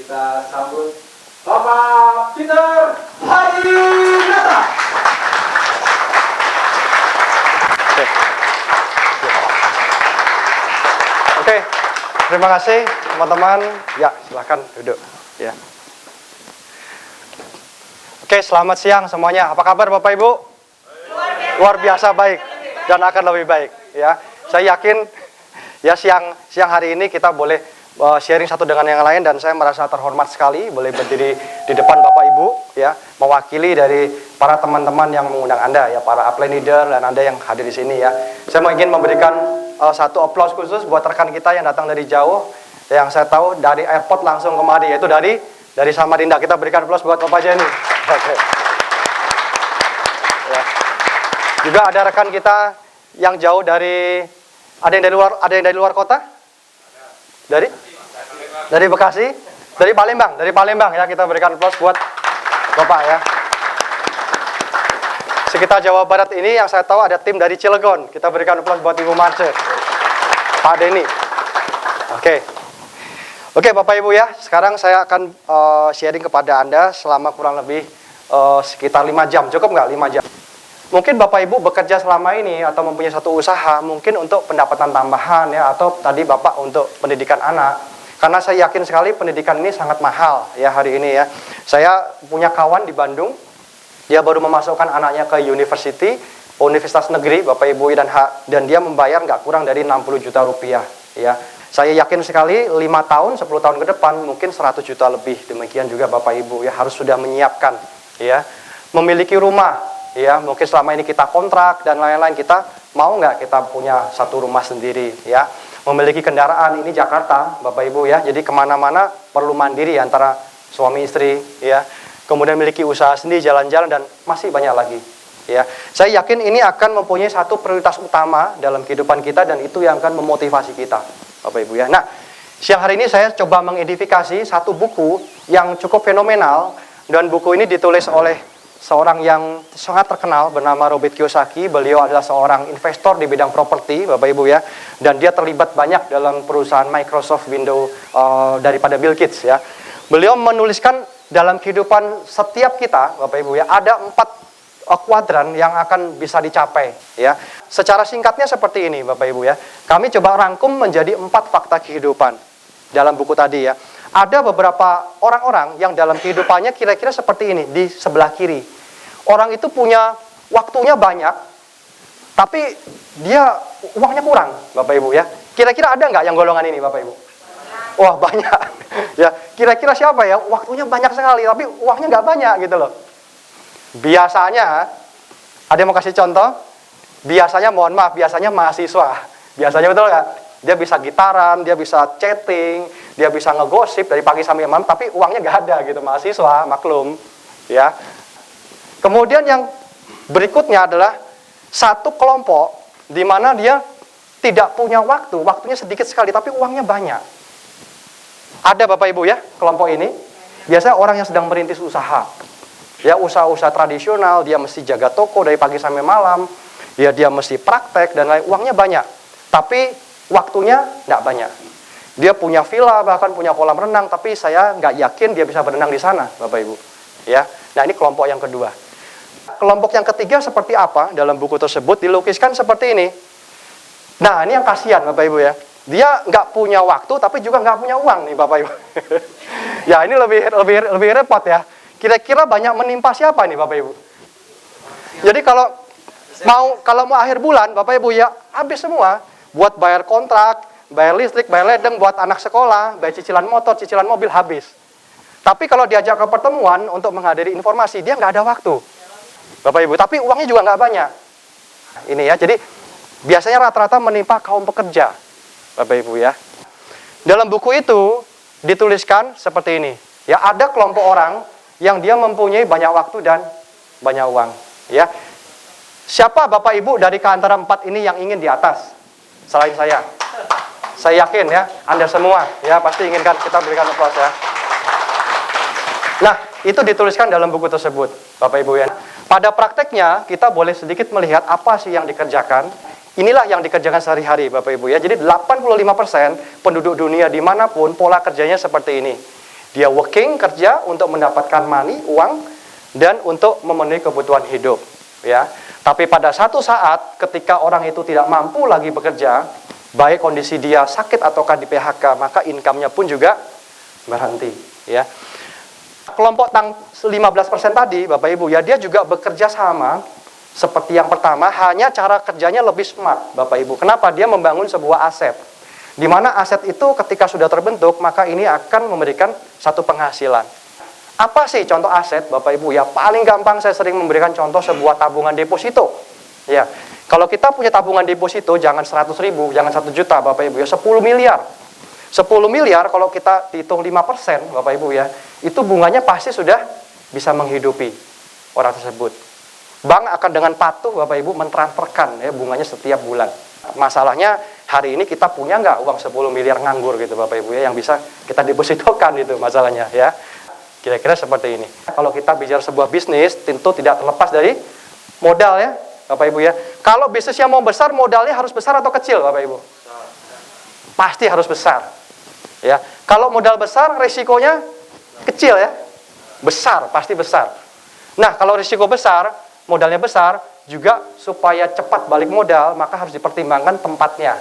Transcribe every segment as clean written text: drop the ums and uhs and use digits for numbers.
kita sambut Bapak Peter Hadinata. Oke, terima kasih teman-teman. Ya, silahkan duduk. Ya. Oke, selamat siang semuanya. Apa kabar Bapak Ibu? Luar biasa baik dan akan lebih baik. Ya, saya yakin ya siang hari ini kita boleh sharing satu dengan yang lain dan saya merasa terhormat sekali boleh berdiri di depan Bapak Ibu ya, mewakili dari para teman-teman yang mengundang Anda ya, para upline leader dan Anda yang hadir di sini ya. Saya ingin memberikan satu aplaus khusus buat rekan kita yang datang dari jauh, yang saya tahu dari airport langsung kemari, yaitu dari Samarinda. Kita berikan aplaus buat Bapak Jenny. Oke. Ya. Juga ada rekan kita yang jauh dari, ada yang dari luar kota? Dari Bekasi, dari Palembang ya, kita berikan aplaus buat Bapak ya. Sekitar Jawa Barat ini yang saya tahu ada tim dari Cilegon. Kita berikan aplaus buat Ibu Marce, Pak Denny. Oke Bapak Ibu ya, sekarang saya akan sharing kepada Anda selama kurang lebih sekitar 5 jam. Cukup nggak 5 jam? Mungkin Bapak Ibu bekerja selama ini atau mempunyai satu usaha, mungkin untuk pendapatan tambahan ya, atau tadi Bapak untuk pendidikan anak. Karena saya yakin sekali pendidikan ini sangat mahal ya hari ini ya. Saya punya kawan di Bandung, dia baru memasukkan anaknya ke Universitas Negeri Bapak Ibu dan dia membayar nggak kurang dari 60 juta rupiah ya. Saya yakin sekali 5 tahun, 10 tahun ke depan mungkin 100 juta lebih. Demikian juga Bapak Ibu ya, harus sudah menyiapkan ya. Memiliki rumah ya, mungkin selama ini kita kontrak dan lain-lain, kita mau nggak kita punya satu rumah sendiri ya. Memiliki kendaraan, ini Jakarta Bapak Ibu ya, jadi kemana-mana perlu mandiri antara suami istri ya. Kemudian memiliki usaha sendiri, jalan-jalan, dan masih banyak lagi ya. Saya yakin ini akan mempunyai satu prioritas utama dalam kehidupan kita, dan itu yang akan memotivasi kita Bapak Ibu ya. Nah, siang hari ini saya coba mengidentifikasi satu buku yang cukup fenomenal, dan buku ini ditulis oleh seorang yang sangat terkenal bernama Robert Kiyosaki. Beliau adalah seorang investor di bidang properti Bapak Ibu ya, dan dia terlibat banyak dalam perusahaan Microsoft, Windows daripada Bill Gates ya. Beliau menuliskan dalam kehidupan setiap kita Bapak Ibu ya, ada 4 kuadran yang akan bisa dicapai ya. Secara singkatnya seperti ini Bapak Ibu ya. Kami coba rangkum menjadi 4 fakta kehidupan dalam buku tadi ya. Ada beberapa orang-orang yang dalam kehidupannya kira-kira seperti ini di sebelah kiri. Orang itu punya waktunya banyak, tapi dia uangnya kurang Bapak Ibu ya. Kira-kira ada nggak yang golongan ini Bapak Ibu? Wah banyak ya. Kira-kira siapa ya? Waktunya banyak sekali, tapi uangnya nggak banyak gitu loh. Biasanya, ada yang mau kasih contoh? Biasanya, mohon maaf, biasanya mahasiswa. Biasanya betul nggak? Dia bisa gitaran, dia bisa chatting, dia bisa ngegosip dari pagi sampai malam, tapi uangnya nggak ada gitu. Mahasiswa, maklum ya. Kemudian yang berikutnya adalah satu kelompok di mana dia tidak punya waktu, waktunya sedikit sekali, tapi uangnya banyak. Ada Bapak Ibu ya, kelompok ini. Biasanya orang yang sedang merintis usaha. Ya, usaha-usaha tradisional, dia mesti jaga toko dari pagi sampai malam. Ya, dia mesti praktek dan lain, uangnya banyak. Tapi waktunya nggak banyak. Dia punya villa, bahkan punya kolam renang, tapi saya nggak yakin dia bisa berenang di sana, Bapak Ibu. Ya, nah ini kelompok yang kedua. Kelompok yang ketiga seperti apa dalam buku tersebut dilukiskan seperti ini. Nah, ini yang kasihan Bapak Ibu ya. Dia nggak punya waktu, tapi juga nggak punya uang nih Bapak Ibu. Ya, ini lebih repot ya. Kira-kira banyak menimpa siapa nih Bapak Ibu? Jadi kalau mau akhir bulan Bapak Ibu ya habis semua buat bayar kontrak, bayar listrik, bayar ledeng buat anak sekolah, bayar cicilan motor, cicilan mobil, habis. Tapi kalau diajak ke pertemuan untuk menghadiri informasi, dia nggak ada waktu Bapak Ibu, tapi uangnya juga nggak banyak. Ini ya, jadi biasanya rata-rata menimpa kaum pekerja Bapak Ibu ya. Dalam buku itu dituliskan seperti ini. Ya, ada kelompok orang yang dia mempunyai banyak waktu dan banyak uang ya. Siapa Bapak Ibu dari antara 4 ini yang ingin di atas selain saya? Saya yakin ya, Anda semua ya pasti inginkan, kita berikan aplaus ya. Nah, itu dituliskan dalam buku tersebut Bapak Ibu ya. Pada prakteknya kita boleh sedikit melihat apa sih yang dikerjakan. Inilah yang dikerjakan sehari-hari Bapak Ibu ya. Jadi 85% penduduk dunia dimanapun pola kerjanya seperti ini. Dia working, kerja untuk mendapatkan money, uang, dan untuk memenuhi kebutuhan hidup. Ya. Tapi pada satu saat ketika orang itu tidak mampu lagi bekerja, baik kondisi dia sakit ataukah di PHK, maka income-nya pun juga berhenti. Ya. Kelompok 15% tadi, Bapak Ibu, ya dia juga bekerja sama seperti yang pertama, hanya cara kerjanya lebih smart, Bapak Ibu. Kenapa? Dia membangun sebuah aset. Di mana aset itu ketika sudah terbentuk, maka ini akan memberikan satu penghasilan. Apa sih contoh aset, Bapak Ibu? Ya paling gampang saya sering memberikan contoh sebuah tabungan deposito. Ya, kalau kita punya tabungan deposito, jangan 100.000, jangan 1 juta, Bapak Ibu, ya 10 miliar. 10 miliar kalau kita hitung 5%, Bapak Ibu ya, itu bunganya pasti sudah bisa menghidupi orang tersebut. Bank akan dengan patuh, Bapak Ibu, mentransferkan ya bunganya setiap bulan. Masalahnya hari ini kita punya nggak uang 10 miliar nganggur gitu, Bapak Ibu ya, yang bisa kita depositokan itu masalahnya ya. Kira-kira seperti ini. Kalau kita bicara sebuah bisnis, tentu tidak terlepas dari modal ya, Bapak Ibu ya. Kalau bisnisnya mau besar, modalnya harus besar atau kecil, Bapak Ibu? Pasti harus besar. Ya. Kalau modal besar, risikonya kecil ya. Besar, pasti besar. Nah, kalau risiko besar, modalnya besar, juga supaya cepat balik modal, maka harus dipertimbangkan tempatnya.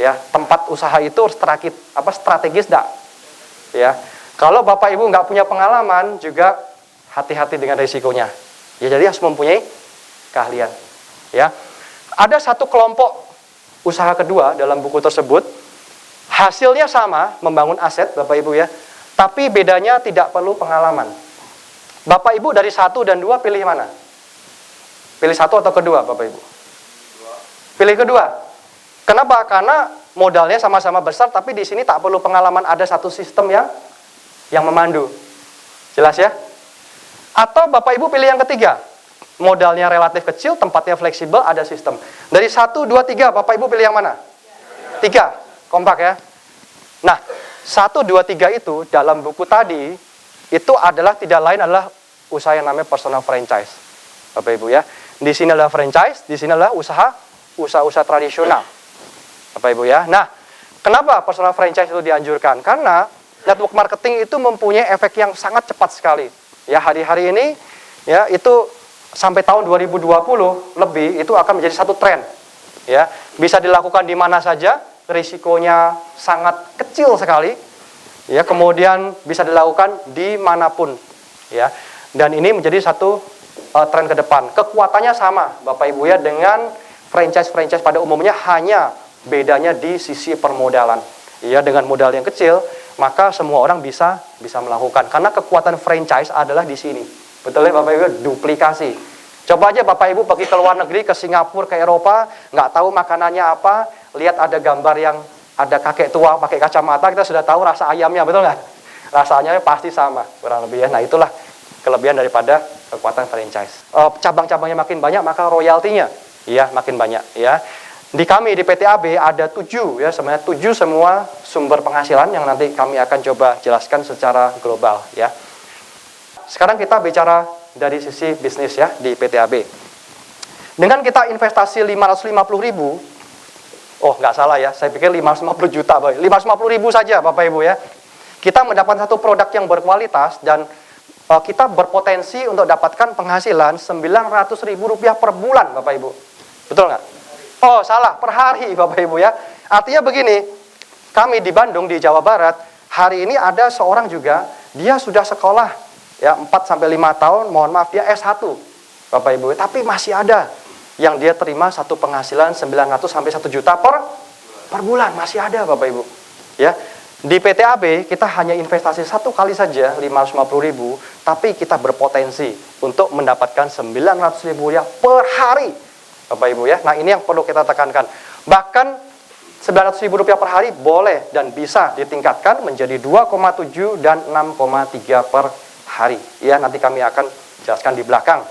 Ya, tempat usaha itu strategis enggak? Ya. Kalau Bapak Ibu nggak punya pengalaman, juga hati-hati dengan risikonya. Ya, jadi harus mempunyai keahlian. Ya. Ada satu kelompok usaha kedua dalam buku tersebut, hasilnya sama, membangun aset, Bapak Ibu ya, tapi bedanya tidak perlu pengalaman. Bapak Ibu dari 1 dan 2 pilih mana? Pilih 1 atau kedua, Bapak Ibu? Pilih kedua. Kenapa? Karena modalnya sama-sama besar, tapi di sini tak perlu pengalaman, ada satu sistem yang memandu. Jelas ya? Atau Bapak Ibu pilih yang ketiga. Modalnya relatif kecil, tempatnya fleksibel, ada sistem. Dari 1, 2, 3, Bapak Ibu pilih yang mana? 3. Kompak ya. Nah, 1, 2, 3 itu dalam buku tadi, itu adalah tidak lain adalah usaha yang namanya personal franchise. Bapak Ibu ya. Di sini adalah franchise, di sini adalah usaha tradisional. Bapak Ibu ya. Nah, kenapa personal franchise itu dianjurkan? Karena network marketing itu mempunyai efek yang sangat cepat sekali. Ya, hari-hari ini ya itu sampai tahun 2020 lebih itu akan menjadi satu tren. Ya, bisa dilakukan di mana saja, risikonya sangat kecil sekali. Ya, kemudian bisa dilakukan dimanapun. Ya, dan ini menjadi satu tren ke depan. Kekuatannya sama, Bapak Ibu ya, dengan franchise pada umumnya, hanya bedanya di sisi permodalan. Ya, dengan modal yang kecil, maka semua orang bisa melakukan. Karena kekuatan franchise adalah di sini. Betul ya Bapak Ibu? Duplikasi. Coba aja Bapak Ibu pergi ke luar negeri, ke Singapura, ke Eropa, nggak tahu makanannya apa, lihat ada gambar yang ada kakek tua pakai kacamata, kita sudah tahu rasa ayamnya, betul nggak? Rasanya pasti sama, kurang lebih ya. Nah, itulah kelebihan daripada kekuatan franchise. Cabang-cabangnya makin banyak, maka royaltinya ya makin banyak ya. Di kami di PTAB ada 7 ya, sebenarnya 7 semua sumber penghasilan yang nanti kami akan coba jelaskan secara global ya. Sekarang kita bicara dari sisi bisnis ya di PTAB. Dengan kita investasi 550.000, oh nggak salah ya, saya pikir 550 juta, 550.000 saja Bapak Ibu ya. Kita mendapat satu produk yang berkualitas dan kita berpotensi untuk dapatkan penghasilan Rp900.000 per bulan Bapak Ibu. Betul nggak? Oh salah, per hari Bapak Ibu ya. Artinya begini, kami di Bandung, di Jawa Barat, hari ini ada seorang juga, dia sudah sekolah ya 4-5 tahun, mohon maaf dia S1 Bapak Ibu, tapi masih ada yang dia terima satu penghasilan 900 sampai 1 juta per bulan, masih ada Bapak Ibu ya. Di PTAB kita hanya investasi 1 kali saja 550.000, tapi kita berpotensi untuk mendapatkan Rp900.000 per hari Bapak Ibu ya. Nah, ini yang perlu kita tekankan. Bahkan Rp900.000 per hari boleh dan bisa ditingkatkan menjadi 2,7 dan 6,3 per hari. Ya, nanti kami akan jelaskan di belakang.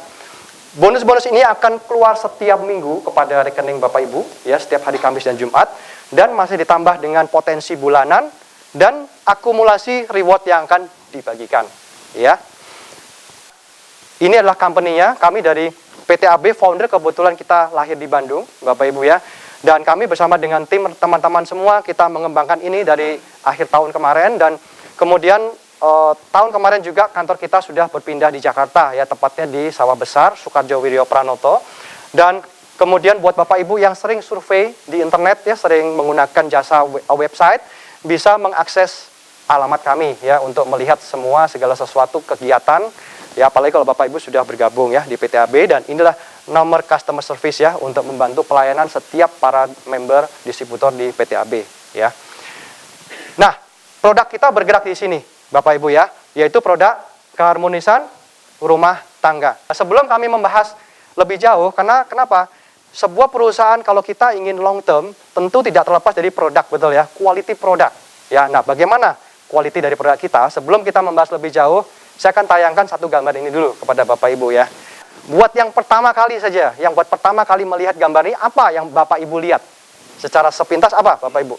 Bonus-bonus ini akan keluar setiap minggu kepada rekening Bapak Ibu ya, setiap hari Kamis dan Jumat, dan masih ditambah dengan potensi bulanan dan akumulasi reward yang akan dibagikan ya. Ini adalah company-nya, kami dari PTAB founder, kebetulan kita lahir di Bandung Bapak Ibu ya, dan kami bersama dengan tim teman-teman semua kita mengembangkan ini dari akhir tahun kemarin, dan kemudian tahun kemarin juga kantor kita sudah berpindah di Jakarta, ya tepatnya di Sawah Besar, Soekardjo Wiryo Pranoto. Dan kemudian buat Bapak Ibu yang sering survei di internet, ya sering menggunakan jasa website, bisa mengakses alamat kami ya untuk melihat semua segala sesuatu kegiatan. Ya, apalagi kalau Bapak Ibu sudah bergabung ya di PTAB, dan inilah nomor customer service ya untuk membantu pelayanan setiap para member distributor di PTAB ya. Nah, produk kita bergerak di sini Bapak Ibu ya, yaitu produk keharmonisan rumah tangga. Sebelum kami membahas lebih jauh, karena kenapa? Sebuah perusahaan kalau kita ingin long term tentu tidak terlepas dari produk, betul ya, quality produk. Ya, nah bagaimana quality dari produk kita? Sebelum kita membahas lebih jauh, saya akan tayangkan satu gambar ini dulu kepada Bapak Ibu ya. Buat yang pertama kali saja, yang buat pertama kali melihat gambar ini, apa yang Bapak Ibu lihat? Secara sepintas apa Bapak Ibu?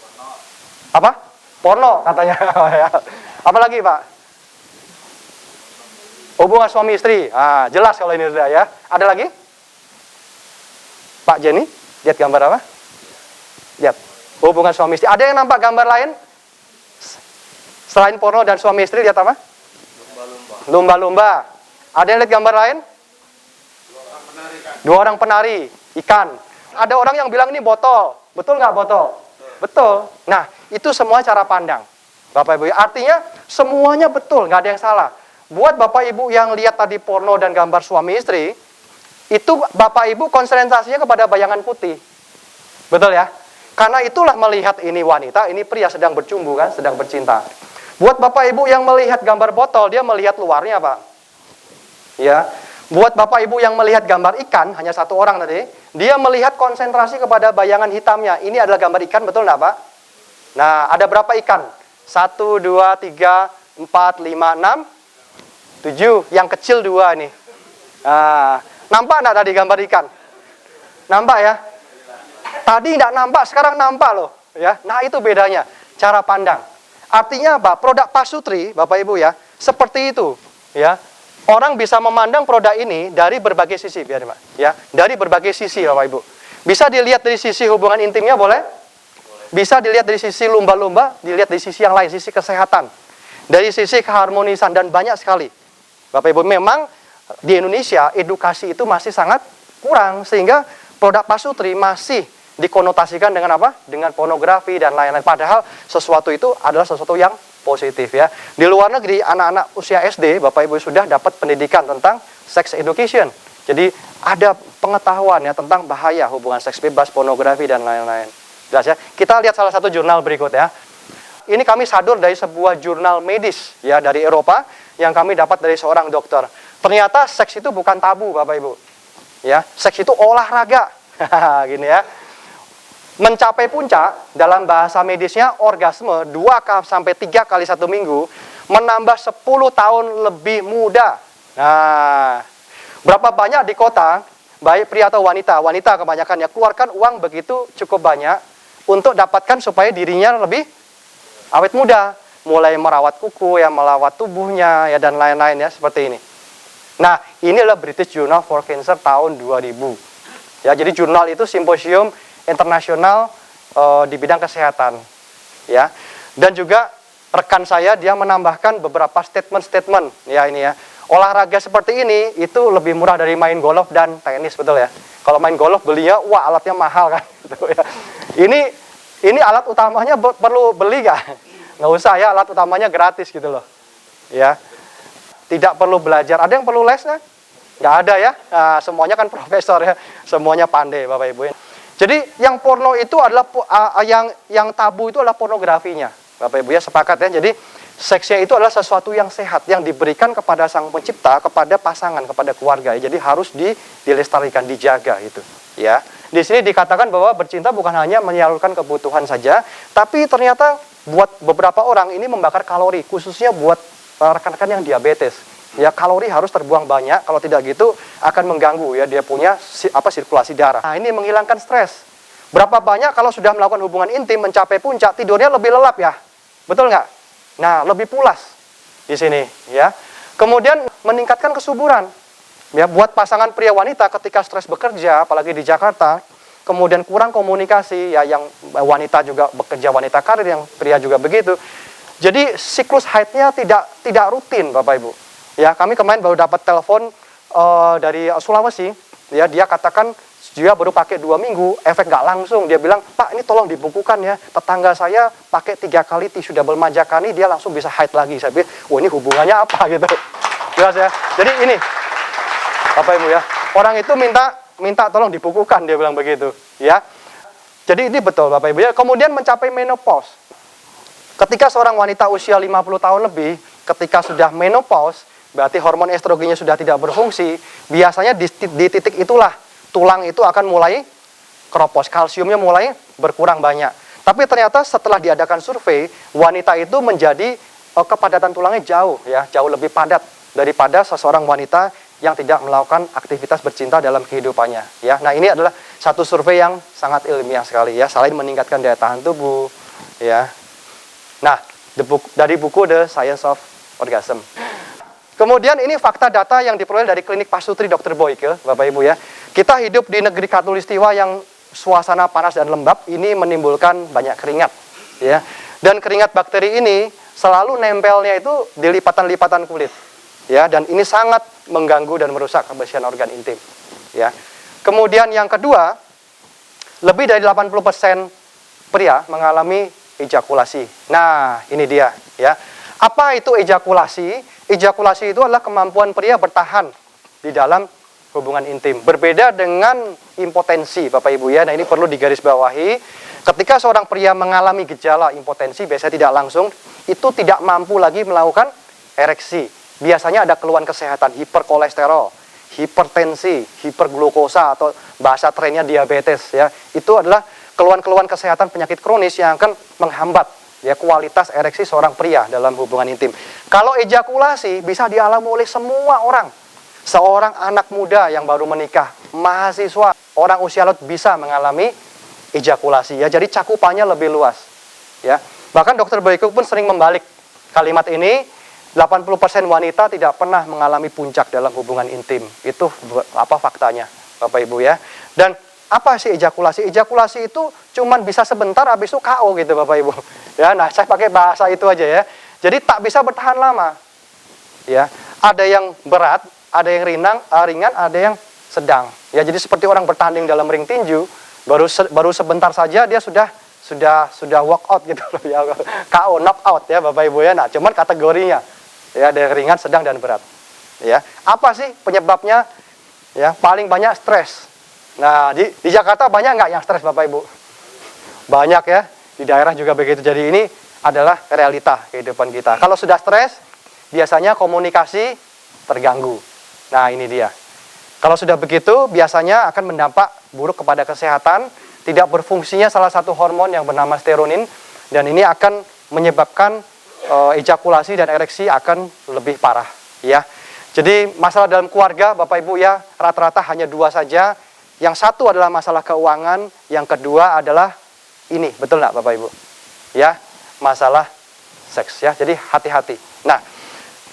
Apa? Porno katanya. Apa lagi Pak? Hubungan suami istri. Ah, jelas kalau ini sudah ya. Ada lagi? Pak Jenny, lihat gambar apa? Lihat. Hubungan suami istri. Ada yang nampak gambar lain? Selain porno dan suami istri, lihat apa? Lumba-lumba. Ada yang lihat gambar lain? Dua orang penari, ikan. Ada orang yang bilang ini botol. Betul nggak botol? Betul. Nah, itu semua cara pandang. Bapak Ibu, artinya semuanya betul, nggak ada yang salah. Buat Bapak Ibu yang lihat tadi porno dan gambar suami istri, itu Bapak Ibu konsentrasinya kepada bayangan putih. Betul ya? Karena itulah melihat ini wanita, ini pria sedang bercumbu kan, sedang bercinta. Buat Bapak Ibu yang melihat gambar botol, dia melihat luarnya, Pak. Ya. Buat Bapak Ibu yang melihat gambar ikan, hanya satu orang tadi, dia melihat konsentrasi kepada bayangan hitamnya. Ini adalah gambar ikan, betul nggak, Pak? Nah, ada berapa ikan? 1, 2, 3, 4, 5, 6, 7. Yang kecil 2 nih. Nah, nampak nggak tadi gambar ikan? Nampak ya? Tadi nggak nampak, sekarang nampak loh. Ya. Nah, itu bedanya, cara pandang. Artinya apa? Produk Pasutri, Bapak Ibu ya, seperti itu, ya. Orang bisa memandang produk ini dari berbagai sisi, biar Pak, ya. Dari berbagai sisi, Bapak Ibu. Bisa dilihat dari sisi hubungan intimnya, boleh? Bisa dilihat dari sisi lumba-lumba, dilihat dari sisi yang lain, sisi kesehatan, dari sisi keharmonisan, dan banyak sekali. Bapak Ibu, memang di Indonesia edukasi itu masih sangat kurang, sehingga produk Pasutri masih dikonotasikan dengan apa? Dengan pornografi dan lain-lain. Padahal sesuatu itu adalah sesuatu yang positif ya. Di luar negeri, anak-anak usia SD, Bapak Ibu sudah dapat pendidikan tentang sex education. Jadi ada pengetahuan ya tentang bahaya hubungan seks bebas, pornografi dan lain-lain. Jelas ya. Kita lihat salah satu jurnal berikut ya. Ini kami sadur dari sebuah jurnal medis ya dari Eropa yang kami dapat dari seorang dokter. Ternyata seks itu bukan tabu, Bapak Ibu. Ya, seks itu olahraga. Gini ya. Mencapai puncak dalam bahasa medisnya orgasme 2 sampai 3 kali 1 minggu menambah 10 tahun lebih muda. Nah, berapa banyak di kota, baik pria atau wanita, wanita kebanyakan ya, keluarkan uang begitu cukup banyak untuk dapatkan supaya dirinya lebih awet muda, mulai merawat kuku ya, merawat tubuhnya ya, dan lain-lain ya, seperti ini. Nah, ini adalah British Journal for Cancer tahun 2000. Ya, jadi jurnal itu simposium internasional di bidang kesehatan ya. Dan juga rekan saya dia menambahkan beberapa statement ya ini ya. Olahraga seperti ini itu lebih murah dari main golf dan tenis, betul ya. Kalau main golf belinya wah alatnya mahal kan gitu ya. Ini alat utamanya perlu beli kan? Nggak usah ya, alat utamanya gratis gitu loh. Ya. Tidak perlu belajar. Ada yang perlu les kan? Nggak ada ya. Nah, semuanya kan profesor ya. Semuanya pandai Bapak Ibu. Jadi yang porno itu adalah yang tabu itu adalah pornografinya. Bapak Ibu ya sepakat ya. Jadi seksnya itu adalah sesuatu yang sehat yang diberikan kepada sang pencipta, kepada pasangan, kepada keluarga. Jadi harus dilestarikan, dijaga itu, ya. Di sini dikatakan bahwa bercinta bukan hanya menyalurkan kebutuhan saja, tapi ternyata buat beberapa orang ini membakar kalori, khususnya buat rekan-rekan yang diabetes. Ya, kalori harus terbuang banyak, kalau tidak gitu akan mengganggu ya dia punya sirkulasi darah. Nah, ini menghilangkan stres. Berapa banyak kalau sudah melakukan hubungan intim mencapai puncak tidurnya lebih lelap ya. Betul nggak? Nah, lebih pulas di sini ya. Kemudian meningkatkan kesuburan. Ya, buat pasangan pria wanita ketika stres bekerja, apalagi di Jakarta, kemudian kurang komunikasi ya, yang wanita juga bekerja wanita karir, yang pria juga begitu. Jadi siklus haidnya tidak rutin, Bapak Ibu. Ya, kami kemarin baru dapat telepon dari Sulawesi, ya, dia katakan dia baru pakai 2 minggu, efek nggak langsung. Dia bilang, Pak, ini tolong dibukukan ya. Tetangga saya pakai 3 kali tisu double majakani, dia langsung bisa haid lagi. Saya pikir, wah, ini hubungannya apa gitu. Jelas ya. Jadi ini, Bapak Ibu ya, orang itu minta tolong dibukukan, dia bilang begitu. Ya. Jadi ini betul, Bapak Ibu ya. Kemudian mencapai menopause. Ketika seorang wanita usia 50 tahun lebih, ketika sudah menopause, berarti hormon estrogennya sudah tidak berfungsi, biasanya di titik itulah tulang itu akan mulai keropos, kalsiumnya mulai berkurang banyak. Tapi ternyata setelah diadakan survei, wanita itu menjadi kepadatan tulangnya jauh lebih padat daripada seseorang wanita yang tidak melakukan aktivitas bercinta dalam kehidupannya. Ya, nah ini adalah satu survei yang sangat ilmiah sekali ya, selain meningkatkan daya tahan tubuh. Ya, nah dari buku The Science of Orgasm. Kemudian ini fakta data yang diperoleh dari klinik Pasutri Dr. Boyke, Bapak Ibu ya. Kita hidup di negeri khatulistiwa yang suasana panas dan lembab, ini menimbulkan banyak keringat. Ya. Dan keringat bakteri ini selalu nempelnya itu di lipatan-lipatan kulit. Ya, dan ini sangat mengganggu dan merusak kebersihan organ intim. Ya. Kemudian yang kedua, lebih dari 80% pria mengalami ejakulasi. Nah, ini dia ya. Apa itu ejakulasi? Ejakulasi itu adalah kemampuan pria bertahan di dalam hubungan intim. Berbeda dengan impotensi, Bapak Ibu ya. Nah, ini perlu digarisbawahi. Ketika seorang pria mengalami gejala impotensi, biasanya tidak langsung, itu tidak mampu lagi melakukan ereksi. Biasanya ada keluhan kesehatan, hiperkolesterol, hipertensi, hiperglukosa, atau bahasa trennya diabetes ya. Itu adalah keluhan-keluhan kesehatan penyakit kronis yang akan menghambat ya kualitas ereksi seorang pria dalam hubungan intim. Kalau ejakulasi bisa dialami oleh semua orang. Seorang anak muda yang baru menikah, mahasiswa, orang usia lanjut bisa mengalami ejakulasi ya. Jadi cakupannya lebih luas. Ya. Bahkan Dr. Boyke pun sering membalik kalimat ini, 80% wanita tidak pernah mengalami puncak dalam hubungan intim. Itu apa faktanya, Bapak Ibu ya. Dan apa sih ejakulasi? Ejakulasi itu cuman bisa sebentar, habis itu KO gitu Bapak Ibu. Ya, nah saya pakai bahasa itu aja ya. Jadi tak bisa bertahan lama. Ya, ada yang berat, ada yang ringan, ada yang sedang. Ya, jadi seperti orang bertanding dalam ring tinju, baru sebentar saja dia sudah walk out gitu loh ya. KO, knock out ya Bapak Ibu ya. Nah, cuman kategorinya ya ada yang ringan, sedang dan berat. Ya, apa sih penyebabnya? Ya, paling banyak stres. Nah, di Jakarta banyak nggak yang stres Bapak Ibu? Banyak ya, di daerah juga begitu. Jadi ini adalah realita kehidupan kita. Kalau sudah stres, biasanya komunikasi terganggu. Nah, ini dia. Kalau sudah begitu, biasanya akan berdampak buruk kepada kesehatan, tidak berfungsinya salah satu hormon yang bernama serotonin, dan ini akan menyebabkan ejakulasi dan ereksi akan lebih parah. Ya. Jadi masalah dalam keluarga, Bapak Ibu ya, rata-rata hanya 2 saja. Yang satu adalah masalah keuangan, yang kedua adalah ini, betul nggak Bapak Ibu? Ya, masalah seks ya. Jadi hati-hati. Nah,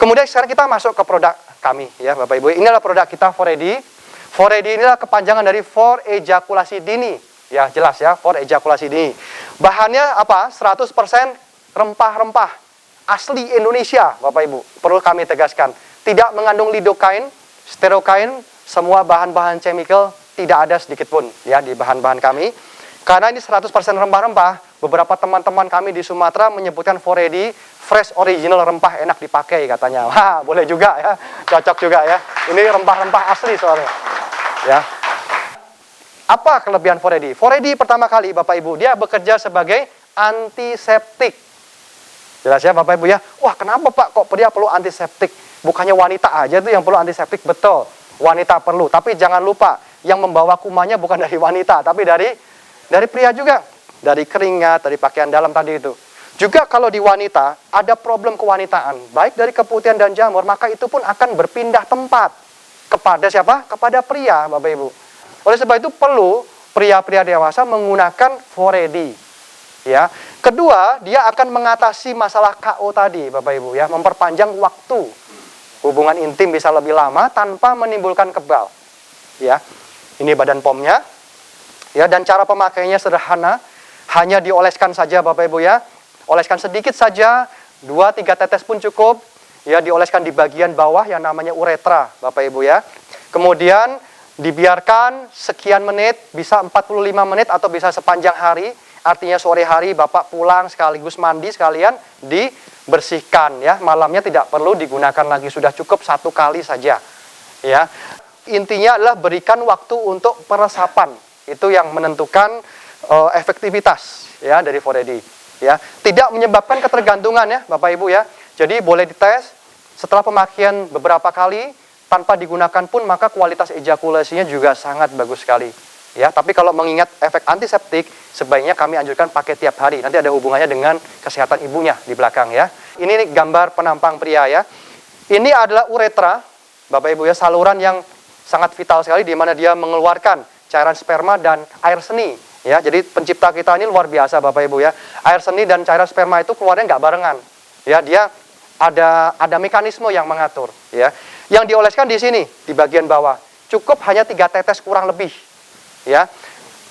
kemudian sekarang kita masuk ke produk kami ya Bapak Ibu. Ini adalah produk kita Foredi. Foredi inilah kepanjangan dari for ejakulasi dini. Ya, jelas ya, for ejakulasi dini. Bahannya apa? 100% rempah-rempah asli Indonesia, Bapak Ibu. Perlu kami tegaskan, tidak mengandung lidokain, sterokain, semua bahan-bahan chemical tidak ada sedikit pun ya di bahan-bahan kami. Karena ini 100% rempah-rempah, beberapa teman-teman kami di Sumatera menyebutkan Foredi fresh original rempah enak dipakai katanya. Wah, boleh juga ya. Cocok juga ya. Ini rempah-rempah asli soalnya. Ya. Apa kelebihan Foredi? Foredi pertama kali Bapak Ibu, dia bekerja sebagai antiseptik. Jelas ya Bapak Ibu ya. Wah, kenapa Pak kok dia perlu antiseptik? Bukannya wanita aja tuh yang perlu antiseptik? Betul. Wanita perlu, tapi jangan lupa yang membawa kumannya bukan dari wanita, tapi dari pria juga, dari keringat, dari pakaian dalam tadi itu. Juga kalau di wanita ada problem kewanitaan, baik dari keputihan dan jamur, maka itu pun akan berpindah tempat kepada siapa? Kepada pria, Bapak Ibu. Oleh sebab itu perlu pria-pria dewasa menggunakan Foredi. Ya. Kedua, dia akan mengatasi masalah KO tadi, Bapak Ibu ya, memperpanjang waktu hubungan intim bisa lebih lama tanpa menimbulkan kebal. Ya. Ini badan pomnya. Ya, dan cara pemakainya sederhana, hanya dioleskan saja Bapak Ibu ya. Oleskan sedikit saja 2-3 tetes pun cukup. Ya, dioleskan di bagian bawah yang namanya uretra, Bapak Ibu ya. Kemudian dibiarkan sekian menit, bisa 45 menit atau bisa sepanjang hari. Artinya sore hari Bapak pulang sekaligus mandi sekalian dibersihkan ya. Malamnya tidak perlu digunakan lagi, sudah cukup 1 kali saja. Ya. Intinya adalah berikan waktu untuk peresapan. Itu yang menentukan efektivitas ya dari 4AD ya. Tidak menyebabkan ketergantungan ya Bapak Ibu ya. Jadi boleh dites setelah pemakaian beberapa kali tanpa digunakan pun maka kualitas ejakulasinya juga sangat bagus sekali. Ya, tapi kalau mengingat efek antiseptik sebaiknya kami anjurkan pakai tiap hari. Nanti ada hubungannya dengan kesehatan ibunya di belakang ya. Ini nih gambar penampang pria ya. Ini adalah uretra, Bapak Ibu ya, saluran yang sangat vital sekali di mana dia mengeluarkan cairan sperma dan air seni. Ya, jadi pencipta kita ini luar biasa Bapak Ibu ya. Air seni dan cairan sperma itu keluarnya nggak barengan. Ya, dia ada mekanisme yang mengatur ya. Yang dioleskan di sini di bagian bawah cukup hanya 3 tetes kurang lebih ya.